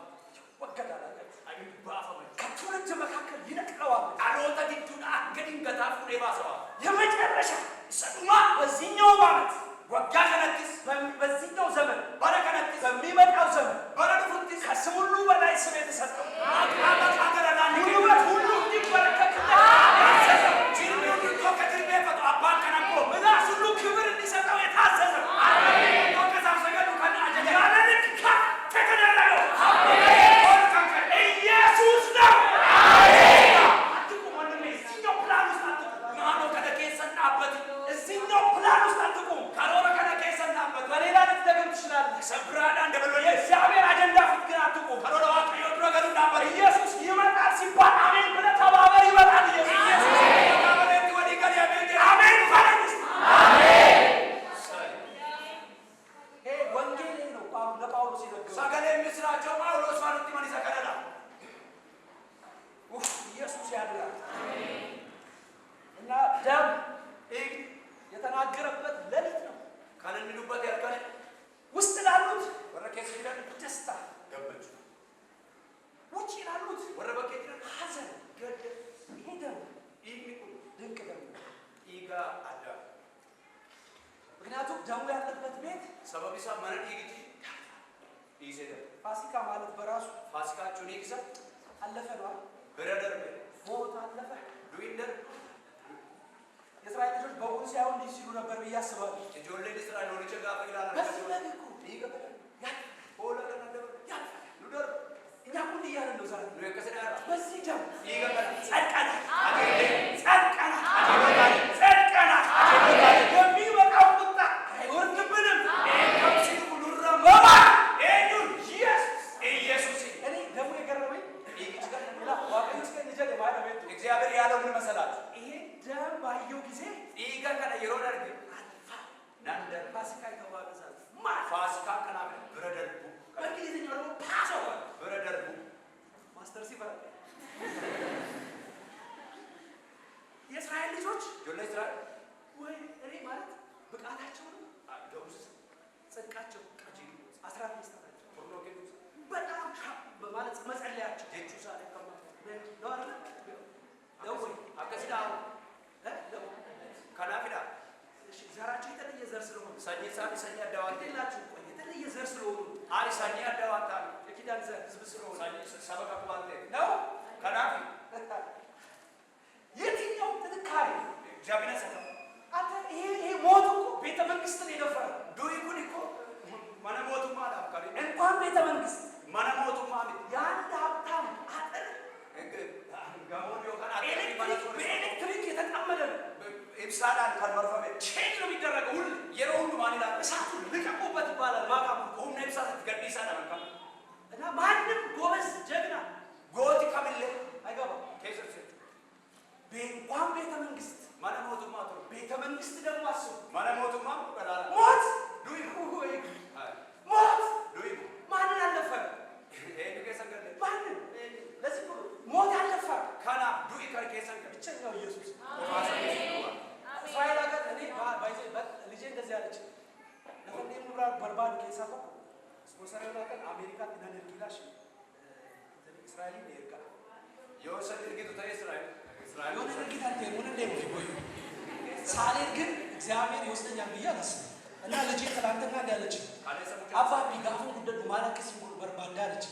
ወገዳለ አይ ባፈም ከትውልድ መካከል ይነቅለዋል። አሎተ ዲቱን አገዲን ገታፉ ደባሰዋ የመጨረሻ ሰዱማ በዚህኛው ዓመት ወጋ ከነክስ በዚህኛው ዘመን በረከነክስ በሚመጣው ዘመን በረዱፍትስ ከስም ሁሉ በላይ ስም የተሰጠው አቃበት አገረና ውበት ሁሉ እንዲበረከትለት ያዘዘው ጅርሚው ዲቶ ከድርቤ ፈቶ አባን ከነቆ ምላስ ሁሉ ክብር እንዲሰጠው የታዘዘው አሜን ወከዛም ሰገዱ ከና አጀለ ያለ ልክ ከፍ የተደረገው ኢየሱስ ነው። አትቁም ወንድሜ፣ እዚህኛው ፕላን ውስጥ አትቁም። ማኖ ከደከሰናበት እዚህኛው ፕላን ውስጥ አትቁም። ካሮረ ከደከሰናበት በሌላ ልትደግም ትችላለህ። ሰብራዳ እንደበሎ የእግዚአብሔር አጀንዳ ፊት ግን አትቁም። ካሮረ ዋቅ ይወድሮ ገሩ ናበር ኢየሱስ ይመጣል ሲባል አሜን ብለህ ተባበር። ይመጣል ኢየሱስ። ያበለቲ ወዲ ጋር ያበንደ አሜን በለኝ እስቲ። አሜን። ይሄ ወንጌል ነው። ለጳውሎስ የነገረው ሰገሌ ምስራቸው ጳውሎስ ማለት ማን ይሰከረዳ ኢየሱስ ያድናል። እና ደም የተናገረበት ሌሊት ነው። ካንን ሚሉበት ያልከነ ውስጥ ላሉት ወረከስ ይላል ደስታ፣ ገበች ውጭ ላሉት ወረበከ ይላል ሐዘን፣ ገድ ይሄ ደም ይሚቁ ድንቅ ደም ነው። ኢጋ አዳ ምክንያቱም ደሙ ያለበት ቤት ሰበቢሳ ማን ይግቲ ይዘደ ፋሲካ ማለት በራሱ ፋሲካቹን ይግዛ አለፈ ነው። ብረደር ሞት አለፈ። ዱይንደር የእስራኤል ልጆች በውኑ ሲያዩ እንዲህ ሲሉ ነበር ብዬ አስባለሁ። ጆሌ እስራኤል ወደ ቸጋ ፈይላለ በዚህ መልኩ ይገበለ ያ ሆላ ከነደበ ያ ሉደር እኛ እኮ እንዲህ እያልን ነው ዛሬ። ነው ከሰዳራ በዚህ ደም ይገበለ ጸድቀናል፣ አገኘ ጸድቀናል፣ አገኘ ጸድቀናል። የሚመጣው ቁጣ አይወርድብንም። ከብሲሉ ኑራ በማ ኢየሱስ ኢየሱስ እኔ ደግሞ የገረመኝ እግዚአብሔር ያለው ምን መሰላችሁ? ይሄ ደም ባየው ጊዜ ኢጋ ከነ ይሮደርግ አልፋ ናንደ ፋሲካ የተባለዛ ፋሲካ ከና ብረደርቡ በእንግሊዝኛው ደግሞ ፓስኦቨር ብረደርቡ ማስተር ሲፈራ የእስራኤል ልጆች ጆሌ እስራኤል ወይ እኔ ማለት ብቃታቸው ነው ደውስ ጽድቃቸው ቀጂ አስራት መስጠታቸው ፖርኖኬቱ በጣም ማለት መጸለያቸው ጀቹ ሳለ ከማ ነው አይደል? ደውይ አከሲዳ ደው ከናፊዳ እሺ ዘራቸው የተለየ ዘር ስለሆነ ሰኝ ሳኒ ሰኝ አዳዋት የላችሁ ቆይ የተለየ ዘር ስለሆኑ አሪ ሰኝ አዳዋት የኪዳን ዘር ህዝብ ስለሆነ ሰኝ ሰበካ ቁባንቴ ነው። ከናፊ የትኛው ጥንካሬ ጃቢነ ሰታ አንተ ይሄ ሞት እኮ ቤተ መንግስትን የደፈረ ዱይ ኩን እኮ ማነ ሞቱ ማዳ አካሪ እንኳን ቤተ መንግስት ማነ ሞቱ ማሚ የአንድ ሀብታም አጥር ጋሞን ዮካን በኤሌክትሪክ የተጣመደ ነው። ኢብሳዳን ካልመርፈበ ቼክ ነው የሚደረገው። ሁሉ የሮሁሉ ማኒላ እሳቱን ልቀቁበት ይባላል። ማቃማ ሁም ነብሳት ገዲሳ ደመካ እና ማንም ጎበዝ ጀግና ጎቲ ከብለ አይገባም። ከሰሰ እንኳን ቤተ መንግስት ማነ ሞቱ ማቱ ቤተ መንግስት ደግሞ አስቡ። ማነ ሞቱ ማ በላላ ሞት ዱይ ወይ አይ ሞት ዱይ ማንን አለፈረ? ይሄ ከሰገለ ማንን ለዚህ ሁሉ ሞት አለፈረ? ካና ዱይ ከሰገለ ብቸኛው ኢየሱስ ፋሳ እስራኤል ሀገር እኔ ልጄ እንደዚህ አለች። ለፈንዴ ምብራር በርባዱ ኬሳቶ ስፖንሰር የሆናቀን አሜሪካ ነንርጊላሽ እስራኤል ይርጋ የወሰን ድርጊቱ ተይስራኤል እስራኤል የሆነ ድርጊት አለ ምን እንደ ነው ሲቆዩ ሳሌን ግን እግዚአብሔር ይወስደኛል ብዬ አላስብም። እና ልጄ ትላንትና እንዳለች አባቢ ጋፉን ጉደዱ ማለከስ ይሁን በርባዳ አለች።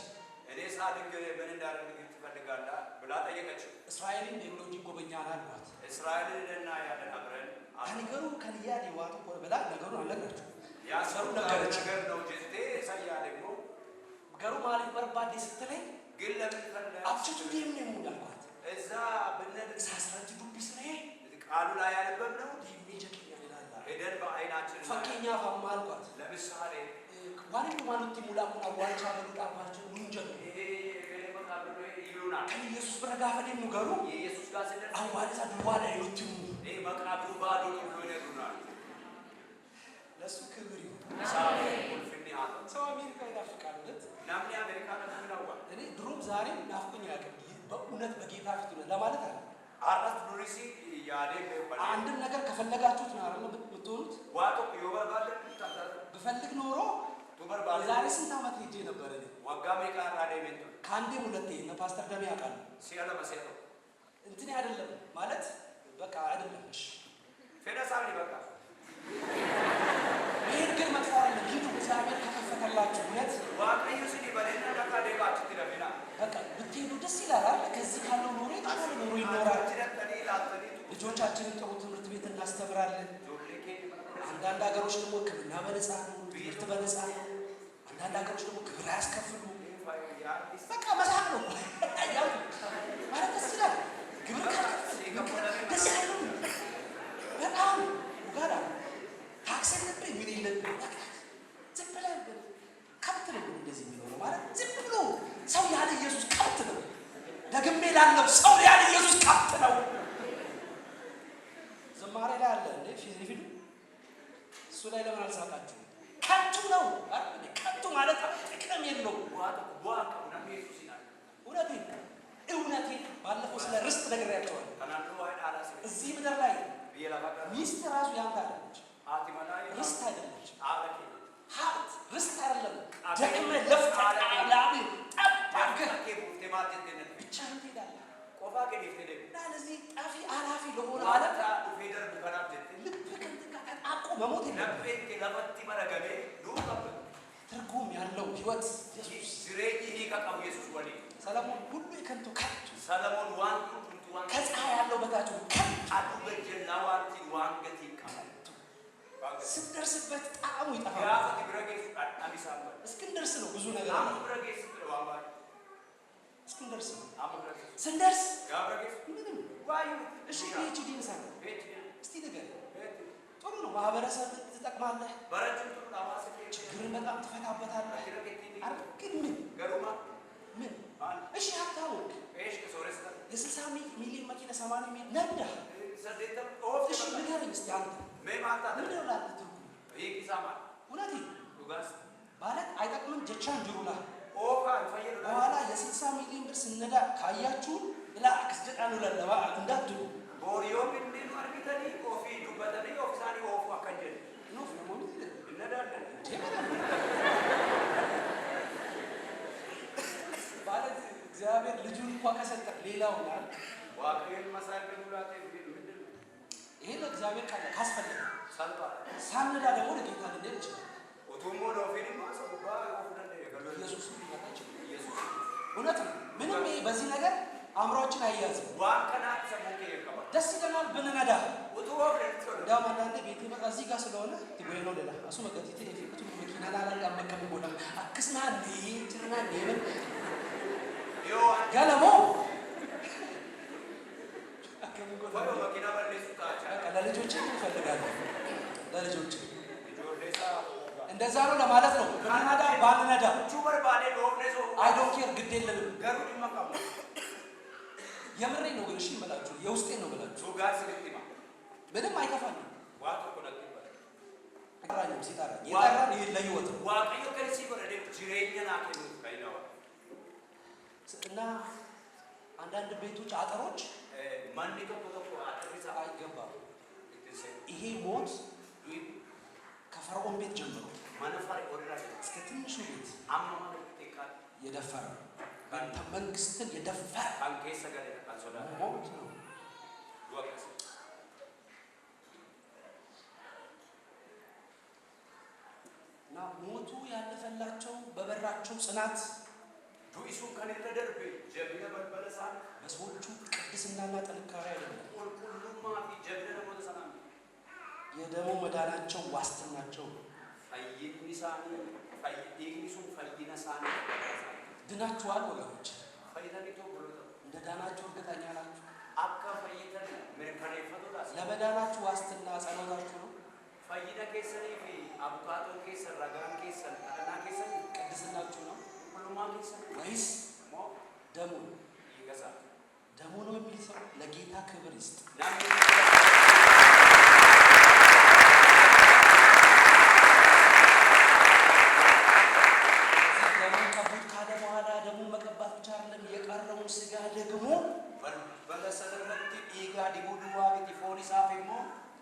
እኔ ሳድግ ምን እንዳደርግ ትፈልጋለህ ብላ ጠየቀችው። እስራኤልን እንደው እንዲጎበኛል አልኳት። እስራኤልና ያለን አብረን ከነገሩ ከልያ ዲዋቱ ቆር በላ ነገሩ አለቀች። ያሰሩ ነገር ነው ጀስቴ ሳያ ደግሞ ገሩ ማለት በርባዴ ስትለኝ ግን ለምን ፈለግ አብቹ ዲም ነው እንዳልኳት እዛ ብነድ ሳስራጅ ዱብስ ነው ቃሉ ላይ ያነበብነው ዲሚጀክ ያላላ ሄደን በአይናችን ፈከኛ ፈማልኳት ለምሳሌ ዋን ማኑቲ ሙላሙና ዋንቻ በሉጣባቸው ሙንጀት ይሄ መቃብር ይሉናል ከኢየሱስ በረጋፈደ ንገሩ የኢየሱስ ጋር ስለዚህ አዋልዛ ድዋላ ይሉትሙ ይሄ መቃብሩ ባዶ ነው ብሎ ይነግሩናል። ለሱ ክብር ይሁን። ሰው አሜሪካ ይናፍቃል ማለት ናምኒ አሜሪካ ነው። እኔ ድሮም ዛሬም ናፍቆኝ ያቀም በእውነት በጌታ ፊት ነው ለማለት አለ አራት ዱሪሲ ያዴ በባል አንድን ነገር ከፈለጋችሁት ነው አይደል የምትሆኑት። ዋቶ ይወበርባል ብፈልግ ኖሮ ይወበርባል ዛሬ ስንት ዓመት ሄጄ ነበር እኔ ዋጋሜ ቃራ ዳይመንት ካንዴ ሁለቴ እነ ፓስተር ደሜ ያውቃሉ። ሲያለ መሰለ እንትን አይደለም ማለት በቃ አይደለም። እሺ ፈዳሳብ ይበቃ ይሄን ግን መጥፎ አይደለም። ሂዱ እግዚአብሔር ከከፈተላችሁ እውነት ዋቀዩ ሲዲ በለና ዳካ ደጋችሁ ትለምና በቃ ብትሄዱ ደስ ይላል አይደል? ከዚህ ካለው ኑሮ የተሻለ ኑሮ ይኖራል። ልጆቻችንን ጥሩ ትምህርት ቤት እናስተምራለን። አንዳንድ ሀገሮች ደግሞ ሕክምና በነፃ ነው፣ ትምህርት በነፃ ነው። አንዳንድ ሀገሮች ደግሞ ግብር አያስከፍሉ። በቃ መሳቅ ነው ያው ማለት ደስ ይላል። ግብር ደስ አይልም በጣም ጋራ ታክስ የለብኝ ምን የለብኝ ዝም ብለህ ከብት ነው እንደዚህ የሚኖረው ማለት ዝም ብሎ ሰው ያለ ኢየሱስ ከብት ነው። ደግሜ ላለው ሰው ያለ ኢየሱስ ከብት ነው። ዝማሬ ላይ አለ እንዴ ፊልም እሱ ላይ ለምን አልሳቃችሁ? ከብቱ ነው አይደል? ከብቱ ማለት ጥቅም የለውም። እውነቴን ባለፈው ስለ ርስት ነግሬያቸዋለሁ። እዚህ ምድር ላይ ሚስት ራሱ ያንተ አይደለች፣ ርስት አይደለች። ሀብት ርስት አይደለም። ደግመ ለፍተህ ላብ ጠባገህ ብቻህን ትሄዳለህ እና ለዚህ ጠፊ አላፊ ለሆነ ዓለም ልብህን ተጣብቆ መሞት ትርጉም ያለው ህይወት ሰለሞን ሁሉ የከንቱ ከንቱ ከፀሐይ ያለው በታች ስትደርስበት ጣዕሙ ይጠፋል። እስክንደርስ ነው ብዙ ነገር እስክንደርስ ነው ስንደርስ ምንም እሺ ፒኤችዲ እንሰራ እስቲ ነገር ጥሩ ነው። ማህበረሰብ ትጠቅማለህ፣ ችግርን በጣም ትፈታበታለህ። ግን ምን እሺ ሀብታም ወንድ የ60 ሚሊዮን መኪና 80 ሚሊዮን ነዳ። እሺ ንገረኝ እስቲ አንተ ምንድነው ላንተ ትርጉም? እውነቴን ማለት አይጠቅምም። ጀቻን ጅሩላ በኋላ የ60 ሚሊዮን ብር ስነዳ ካያችሁ ላ አክስደቃኑ ለለባ እንዳትሉ ማለት እግዚአብሔር ልጁን እንኳን ከሰጠ ሌላውን ይሄ ለእግዚአብሔር ካለ ካስፈለገ ሳንዳ ደግሞ ለጌታ ልንሄድ ይችላል። ኢየሱስ እውነት ነው። ምንም ይሄ በዚህ ነገር አእምሯችን አያያዝም። ደስ ይለናል ብንነዳ። እንዳውም አንዳንዴ ቤት በቃ እዚህ ጋር ስለሆነ ትጎይ ነው ሌላ እሱ መገቲት የፊቱ መኪና ላላ መከም ቦላ አክስና ኔትና ኔምን ገለሞ ለልጆቼ ይፈልጋሉ። ለልጆቼ እንደዛ ነው ለማለት ነው። ብንነዳ ባንነዳ አይ ዶንት ኬር ግድ የለንም። የምሬን ነው ግን እሺ እምላችሁ የውስጤን ነው እምላችሁ ምንም አይከፋኝም። አራኝም ሲጣራኝ የጠራን ይሄ ለህይወት ነው እና አንዳንድ ቤቶች አጥሮች አይገባም። ይሄ ሞት ከፈርዖን ቤት ጀምሮ እስከ ትንሹ ቤት የደፈረ መንግስትን የደፈረ ሞት ነው። እና ሞቱ ያለፈላቸው በበራቸው ጽናት በሰዎቹ ቅድስናና ጥንካሬ አይደለም። የደሙ መዳናቸው ዋስትናቸው ድናችኋል ወገኖች። እንደ ዳናችሁ እርግጠኛ ናችሁ? akka fayyitan mirkaneeffatuudhaas ለመዳናችሁ ዋስትና ጸሎታችሁ ነው። fayyina keessanii fi abukaatoon keessan ragaan keessan kadhannaa keessan ቅድስናችሁ ነው ሁሉማን keessan ወይስ moo ደሙ? ይገዛል ደሙ ነው የሚል ሰው ለጌታ ክብር ይስጥ። ስጋ ደግሞ በለሰለበት ኢጋ ዲቡዱዋ ቢቲፎኒ ሳፊሞ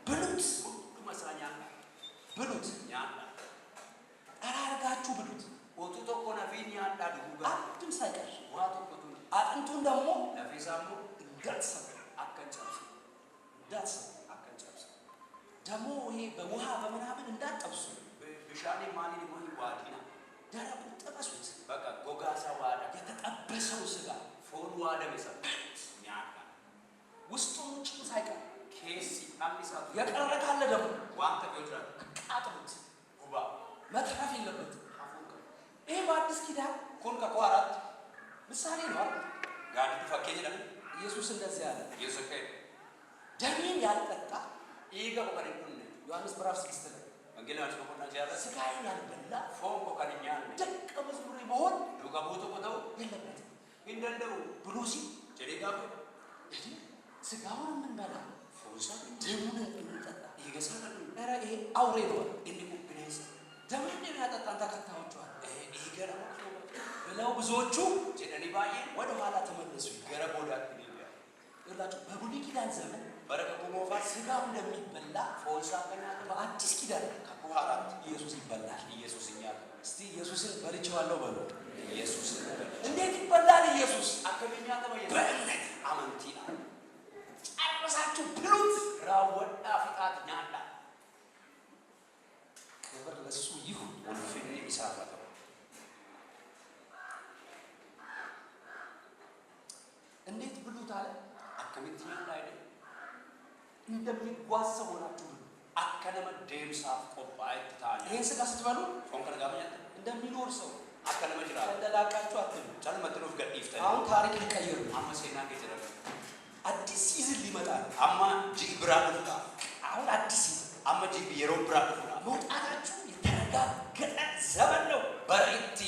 ብሉት መሳኛ ብሉት ኛና አራርጋችሁ ብሉት። ወጡ ተቆና ፊኛ አዳዱ አንድም ሳይቀር ዋቱ ወጡ አጥንቱን ደግሞ ለፊሳሙ እንዳትሰብ አከንጨብስ ደግሞ ይሄ በውሃ በመናምን እንዳትጠብሱ። ብሻኔ ማኒ ሞይ ዋዲና ደረቁ ጥበሱት። በቃ ጎጋሳ ዋዳ የተጠበሰው ስጋ ፎን ዋዳ በሰበት ኛና ውስጡን ውጭም ሳይቀር ኬሲ አምሳቱ የቀረ ካለ ደግሞ ዋንተ ቢወድራ ቃጥሉት። ጉባ መትረፍ የለበትም። ይሄ በአዲስ ኪዳን ኩን ከቋራት ምሳሌ ነው አይደል? ጋር ፈከኝ ለምን ኢየሱስ እንደዚህ ያለ ኢየሱስ ደሜን ያልጠጣ ኢጋ ወቀሪኩን ዮሐንስ ምዕራፍ 6 ላይ ወንጌላውያን ስለሆነ ያለ ስጋዬን ያልበላ ፎን ኮከንኛ ደቀ መዝሙሬ መሆን ዱጋቦቱ ቆተው የለበትም እንደው ብሎ ሲል ጀሪጋቡ ስጋውን የምንበላ ፎንሳ ደሙን የምንጠጣ ይገሳል። ኧረ ይሄ አውሬ ነው እንዲሁ ብለስ ደሙን የሚያጠጣን ተከታዮቹ አለ ይገራ ብለው ብዙዎቹ ጀነኒ ባዬ ወደ ኋላ ተመለሱ። ገረቦዳት ይላችሁ በብሉይ ኪዳን ዘመን በረከቱ ሞፋ ስጋው እንደሚበላ ፎንሳ ከና በአዲስ ኪዳን ከቁሃራት ኢየሱስ ይበላል። ኢየሱስኛ እስቲ ኢየሱስን በልቼዋለሁ በሉ። ኢየሱስ እንዴት ይበላል ኢየሱስ? አከሚኛ ተመየ በእምነት አመንቲና ጨርሳችሁ ብሉት። ራወዳ ፍቃት ኛዳ ክብር ለሱ ይሁን። ወንፍኒ ይሳፋታ እንዴት ብሉት አለ? አከሚኛ አይደ እንደሚጓዝ ሰው ሆናችሁ ብሉ። አከነመ ደምሳፍ ቆባይ ታኛ ይሄን ስጋ ስትበሉ ፎንከን ጋበኛ እንደሚኖር ሰው አከነመ ጅራ እንደላቃችሁ አትሉ። ቻል መጥኖፍ ገዲፍተ አሁን ታሪክ ሊቀየር ነው። አመሴና ገጀረ አዲስ ሲዝን ሊመጣ ነው። አማ ጅብራዱታ አሁን አዲስ ሲዝን አማ ጅብ የሮብራዱታ መውጣታችሁ የተረጋገጠ ዘመን ነው። በሪቲ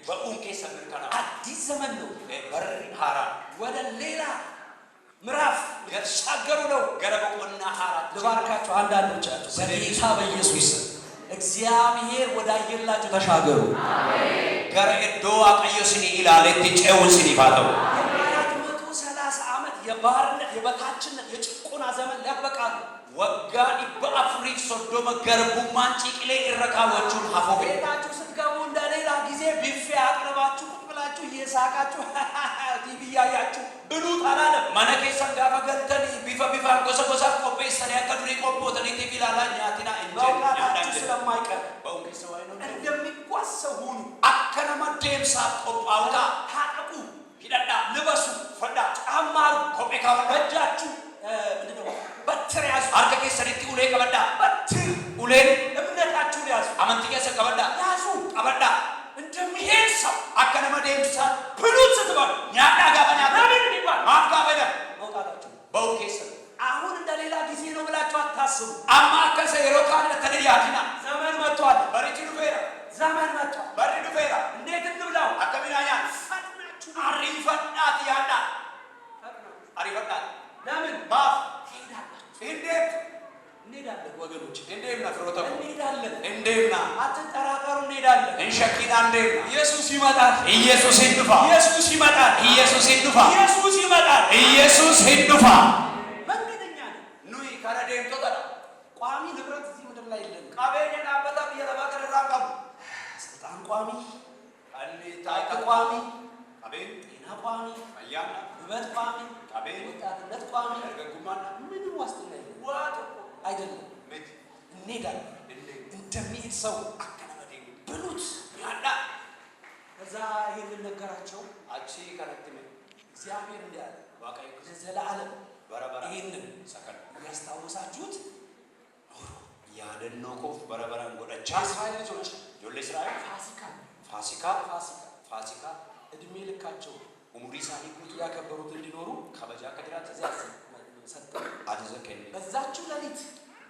በኡንኬ ሰምርከና አዲስ ዘመን ነው። በሪ ሃራ ወደ ሌላ ምዕራፍ የተሻገሩ ነው። ገረበቆና ሃራ ልባርካችሁ። አንዳንዶቻችሁ በጌታ በኢየሱስ እግዚአብሔር ወዳየላችሁ ተሻገሩ። ገረዶ አቀየስኒ ኢላለት ጨውስኒ ባተው 430 ዓመት የባርነት የበታችነት የጭቆና ዘመን ሊያበቃ ነው። ወጋኒ በአፍሪክ ሶዶመ ገረቡማን ጪቅሌ ይረካዎቹን ሀፎ ቤታችሁ ስትገቡ እንደሌላ ጊዜ ቢፌ አቅርባችሁ ቁጭ ብላችሁ እየሳቃችሁ ቲቪ ያያችሁ ብሉት አላለም። መነኬ ሰንጋፈ ገልተኒ ቢፋ ጎሰጎሳ ቆጴሰኒ ያከዱሪ ቆጶተኒ ቲቪ ላላኛቲና መውጣታችሁ ስለማይቀር በኡንኬ ሰዋይ ነው እንደሚጓዝ ሰው ሁኑ። አከነመ ደምሳ ቆጳውታ ታጠቁ፣ ሂዳዳ ልበሱ፣ ፈዳ ጫማሩ፣ ኮጴ ካወዳ በእጃችሁ ምንድነው በትር ያዙ። አርከ ሰሪቲ ኡሌ ቀበዳ በትር ኡሌን እምነታችሁን ያዙ። አመንቲከ ሰቀበዳ ያዙ። ቀበዳ እንደሚሄድ ሰው አከነመ ደምሳ ብሉት ስትበሉ ኛዳ ጋበኛ ለምን ይባል ማፍጋበዳ መውጣታችሁ በኡንኬ ሰ አሁን እንደሌላ ጊዜ ነው ብላችሁ አታስቡ። አማ ከሰ የሮካን ተደያቲና ዘመን መጥቷል። በሪቲ ዱፌራ ዘመን መጥቷል። በሪ ዱፌራ እንዴት እንብላው? አከሚናኛ ፈጥናችሁ አሪፈናት ያና አሪፈናት ለምን ባፍ ትሄዳላችሁ? እንዴት እንሄዳለን ወገኖች፣ እንዴምና ፍሮተው እንሄዳለን። እንዴምና አትጠራጠሩ፣ እንሄዳለን። እንሸኪና እንዴምና ኢየሱስ ይመጣል። ኢየሱስ ይንዱፋ ኢየሱስ ይመጣል። ኢየሱስ ይንዱፋ ኢየሱስ ይመጣል። ኢየሱስ ይንዱፋ መንገደኛ ነው። ኑይ ካረዴም ተጠራ ቋሚ ንብረት እዚህ ምድር ላይ የለም። ቃቤና አበታ በየለባከረ ራቃም ስልጣን ቋሚ፣ አንኒ ታይቅ ታይቀ ቋሚ፣ ቃቤን ጤና ቋሚ፣ አያና ውበት ቋሚ፣ ቃቤን ወጣትነት ቋሚ፣ እርገጉማና ምንም ዋስትና የለም። ዋቶ አይደለም። ሜት እንሄዳለን። እንዴ እንደሚሄድ ሰው አከነመዴ ብሉት። ያዳ ከዛ ይሄንን ነገራቸው። አቺ ከረክመ እግዚአብሔር እንዲህ አለ፣ ዋቀይ ለዘላለም በረበራ ይሄንን ሰከን ያስታወሳችሁት ያደኖ ኮፍ በረበራን ጎዳቻ እስራኤል ልጆች ጆሌ እስራኤል ፋሲካ ፋሲካ ፋሲካ ፋሲካ እድሜ ልካቸው ኡምሪ ሳኒ ኩቱ ያከበሩት እንዲኖሩ ከበጃ ከድራት ትእዛዝ ሰጠ። አዘዘከኝ በዛችው ሌሊት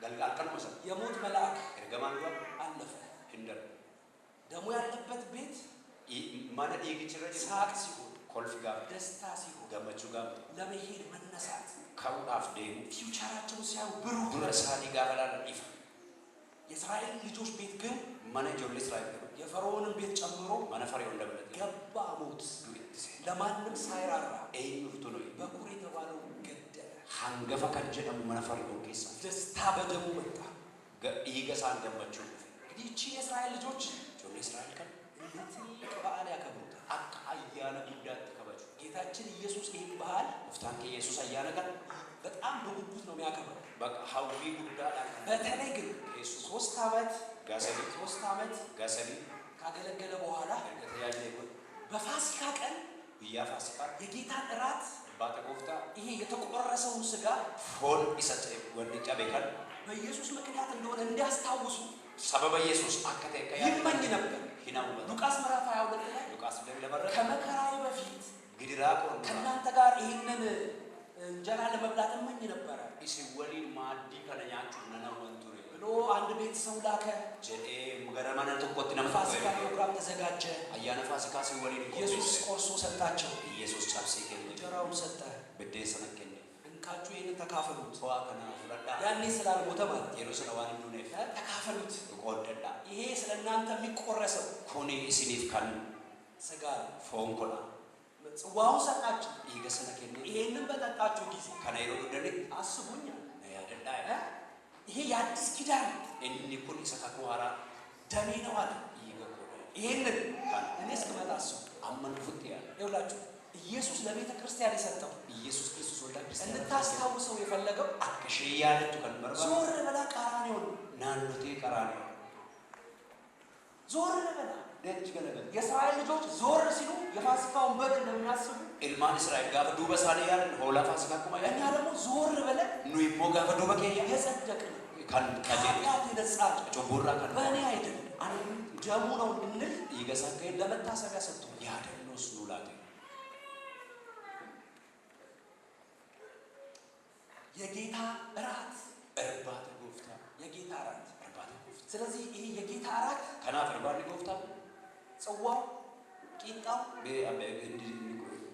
ገልጋል ከነመሰ የሞት መልአክ እርገማን ዱአ አለፈ። እንደ ደሙ ያለበት ቤት ማነ ይግጭረጅ ሳቅ ሲሆን ኮልፍ ጋር ደስታ ሲሆን ገመቹ ጋር ለመሄድ መነሳት ከውጣፍ ደሙ ፊውቸራቸውን ሲያዩ ብሩህ ዱረሳኒ ጋበላል ይፍ የእስራኤል ልጆች ቤት ግን ማነ ጆል እስራኤል የፈርዖንን ቤት ጨምሮ ማነፈር እንደበለት ገባ ሞት። ለማንም ሳይራራ ኤዩፍቱ ነው በኩር የተባለው ገደለ። ሃንገፋ ከጀደሙ ማነፈር ይወርቂሳ ደስታ በደሙ መጣ። ይገሳን ገመቹ እንግዲህ እቺ የእስራኤል ልጆች ጆል እስራኤል ከ ትልቅ በዓል ያከብሩታል። አካ አያነ ጉዳት ተከበቹ ጌታችን ኢየሱስ ይህን በዓል ፍታን ከኢየሱስ አያነ ጋር በጣም በጉጉት ነው የሚያከብረው። በቃ ሀዊ ጉዳት በተለይ ግን ኢየሱስ 3 ዓመት ጋሰዲ 3 ዓመት ጋሰዲ ካገለገለ በኋላ ከተያየ ይሁን በፋሲካ ቀን ብያ ፋሲካ የጌታን እራት ባተቆፍታ ይሄ የተቆረሰውን ስጋ ፎል ይሰጥ ወንጫ ቤካል በኢየሱስ ምክንያት እንደሆነ እንዲያስታውሱ ሰበበ ኢየሱስ አከተ ይመኝ ነበር። ሂናው ሉቃስ ምዕራፍ 22 ላይ ሉቃስ ለበረ ከመከራዬ በፊት ግድራ ቆን ከእናንተ ጋር ይህንን እንጀራ ለመብላት እመኝ ነበረ ኢሲወሊ ማዲ ከነኛቹ ነናው ወንቱሪ ብሎ አንድ ቤት ሰው ላከ። ጀዴ ሙገረማነ ተቆጥ ፋሲካ ፕሮግራም ተዘጋጀ። አያነ ፋሲካ ሲወሊ ኢየሱስ ቆርሶ ሰጣቸው። ኢየሱስ ጫብሴ ከለ እንጀራውን ሰጠ። በደ ሰነከለ እንካችሁ ይህንን ተካፈሉት። ተዋ ከና ፍረዳ ያኔ ስላልሞተ ማለት የሩስ ነዋን እንደሆነ ተካፈሉት። ቆደዳ ይሄ ስለእናንተ የሚቆረሰው ኮኒ ሲኒፍ ካን ስጋ ፎንኮላ ጽዋውን ሰጣችሁ። ይገሰነከለ ይሄንን በጠጣችሁ ጊዜ ከናይሮ ደለ አስቡኛ ያደዳ ይሄ የአዲስ ኪዳን እኒ ኩን ሰካኩ ሐራ ደሜ ነው አለ። ይሄንን እኔ እስክመጣ አስቡ። አመን ፍት ያ ይኸውላችሁ ኢየሱስ ለቤተ ክርስቲያን የሰጠው ኢየሱስ ክርስቶስ ወልዳ ክርስቲያን እንድታስታውሰው የፈለገው አከሽ ያለቱ ከን በርባ ዞር በላ ቀራንዮ ናንዶቴ ቀራንዮ ዞር በላ ደጅ ገለገል የእስራኤል ልጆች ዞር ሲሉ የፋሲካውን በግ እንደሚያስቡ ኢልማን እስራኤል ጋር ዱበ ሳለ ያለ ሆላ ፋሲካ ኩማ እኛ ደግሞ ዞር በለ ኑ ይሞ ጋር ዱበ ከያ የጸደቅን ካን ካጀ ኃጢአት የነጻን ጮቦራ ካን በእኔ አይደለም ደሙ ነው እንድንል ይገሳከ ለመታሰቢያ ሰጥቶ ያደኖስ ኑላቴ የጌታ እራት እርባተ ጎፍታ የጌታ እራት እርባተ ጎፍታ። ስለዚህ ይሄ የጌታ እራት ከናፍ እርባተ ጎፍታ ጽዋው ቂጣው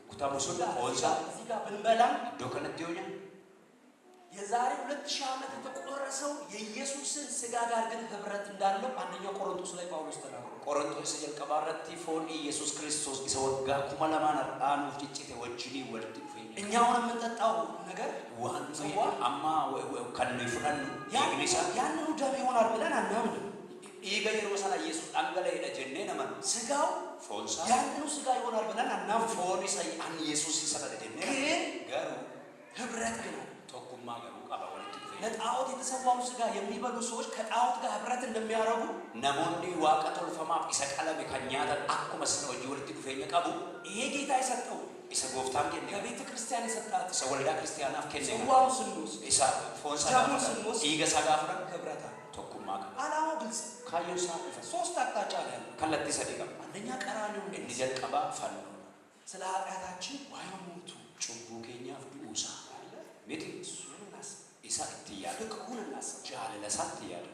ኩታሙ ሶዳ ኦንሳ እዚህ ጋር ብንበላም ዶከነት ይሆኛ የዛሬ 2000 ዓመት የተቆረሰው የኢየሱስን ስጋ ጋር ግን ህብረት እንዳለው አንደኛው ቆሮንቶስ ላይ ጳውሎስ ተናግሯል። ቆሮንቶስ ጀልቀባረቲ ፎን ኢየሱስ ክርስቶስ ይሰወጋ ኩማላማን አኑ ጭጭቴ ወጅኒ ወልድ ፈኝ እኛውን የምንጠጣው ነገር ዋን አማ ከነ ይፈን ያግኒሳ ያንኑ ደም ይሆናል ብለን አናምንም። ይገየሩ መሰላ ኢየሱስ አንገለ ጀኔ ነመን ስጋው ፎንሳ ያንኑ ስጋ ይሆናል ብለን አናምንም። ፎን ይሰይ አን ኢየሱስ ይሰበደ ጀኔ ግን ገሩ ህብረት ግን ቶኩማ ገሩ ቀባ ወልድ ፈኝ ለጣዖት የተሰዋውን ስጋ የሚበሉ ሰዎች ከጣዖት ጋር ህብረት እንደሚያረጉ ነሞኒ ዋቀቶል ፈማፍ ይሰቀለበ ከኛታ አኩመ ስነ ወጂ ወልድ ፈኝ ቀቡ ይሄ ጌታ የሰጠው ኢሰ ጎፍታን ከነ ከቤተ ክርስቲያን የሰጣት ኢሰ ወልዳ ክርስቲያን አፍ ከነ ጽዋውን ስንወስድ ኢሳ ፎንሳ ደሙን ስንወስድ ይገሳ ጋፍራ ህብረት አለ። ቶኩማ ገሩ ዓላማው ግልጽ ካዮሳ 3 አቅጣጫ ነው ያለው። ከለቲ ሰዲቀም አንደኛ ቀራንዮ እንዲጀልቀባ ፈኑ ስለ ኃጢአታችን ባይሞቱ ጩቡ ኬኛፍ ዱሳ ሜቲ እሱን እናስብ፣ ኢሳ እትያለ ፍቅሩን እናስብ። ጃለለሳት እያለ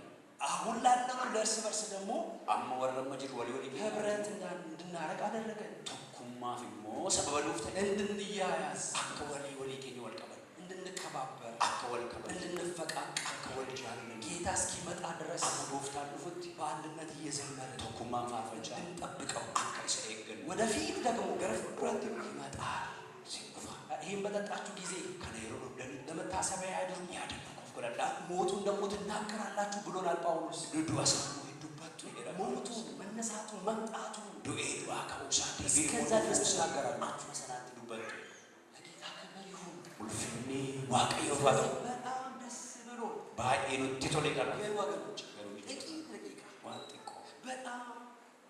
አሁን ላለነው ለእርስ በርስ ደግሞ አማ ወረመጅር ወሊ ወሊ ህብረት እንድናረግ አደረገን። ቶኩማ ፊሞ ሰበበ ዱፍተ እንድንያያዝ፣ አከ ወሊ ወሊ ኬኝ ወልቀበል እንድንከባበር፣ አከ ወልቀበል እንድንፈቃቅ አከ ወል ጃለ ጌታ እስኪመጣ ድረስ አከ ዱፍታ ዱፍት በአንድነት እየዘመርን ቶኩማ ፋፈንጫ እንጠብቀው። አከ ኢሰ ኤገን ወደፊት ደግሞ ገረፍ ብራት ይመጣል ይመጣል። ሲንፋ ይህን በጠጣችሁ ጊዜ ከነይሮ ደን ለመታሰቢያ ያድርጉ። ያደነኩፍ ጎለዳ ሞቱን ደግሞ ትናገራላችሁ ብሎናል ጳውሎስ። ዱዱ አሰሙ ዱባቱ ሞቱን፣ መነሳቱን፣ መምጣቱን ዱኤ ዱአ ከውሳ እስከዛ ድረስ ትናገራላችሁ። መሰናት ዱበቱ ለጌታ ክብር ይሁን። ኡልፍኒ ዋቀዮ ፋቶ በጣም ደስ ብሎ ባኤኑ ቲቶሌ ቀራ ግን ወገኖች ጥቂት ደቂቃ ዋንጥቆ በጣም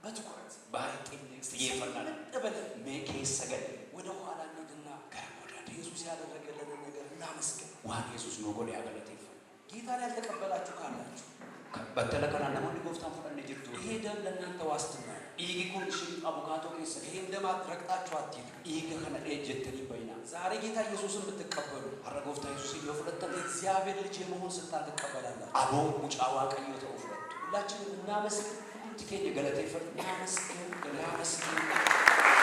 በትኩረት ባይጤን ይፈናል ብለን ሜኬ ሰገድ ወደ ኋላ እንሂድና ኢየሱስ ያደረገልን ነገር እናመስግን። ዋን ኢየሱስ ነው ጎል ያገለተ ጌታን ያልተቀበላችሁ ካላችሁ battala kana namoonni gooftaan fudhanne jirtu. ይሄ ደም ለእናንተ ዋስትና ነው። Dhiigi kun isin abukaatoo keessa. ይሄን ደም ረግጣችሁ አትሂዱ። Dhiiga kana ejjettanii bayinaa. ዛሬ ጌታ ኢየሱስን ብትቀበሉ Har'a gooftaa Yesuusin yoo fudhattan እግዚአብሔር ልጅ የመሆን ስልጣን ትቀበላላችሁ። aboo mucaa waaqayyoo ta'uu fudhattu. ሁላችንም እናመስግን። Hundi keenya galateeffadhu. እናመስግን። Galateeffadhu.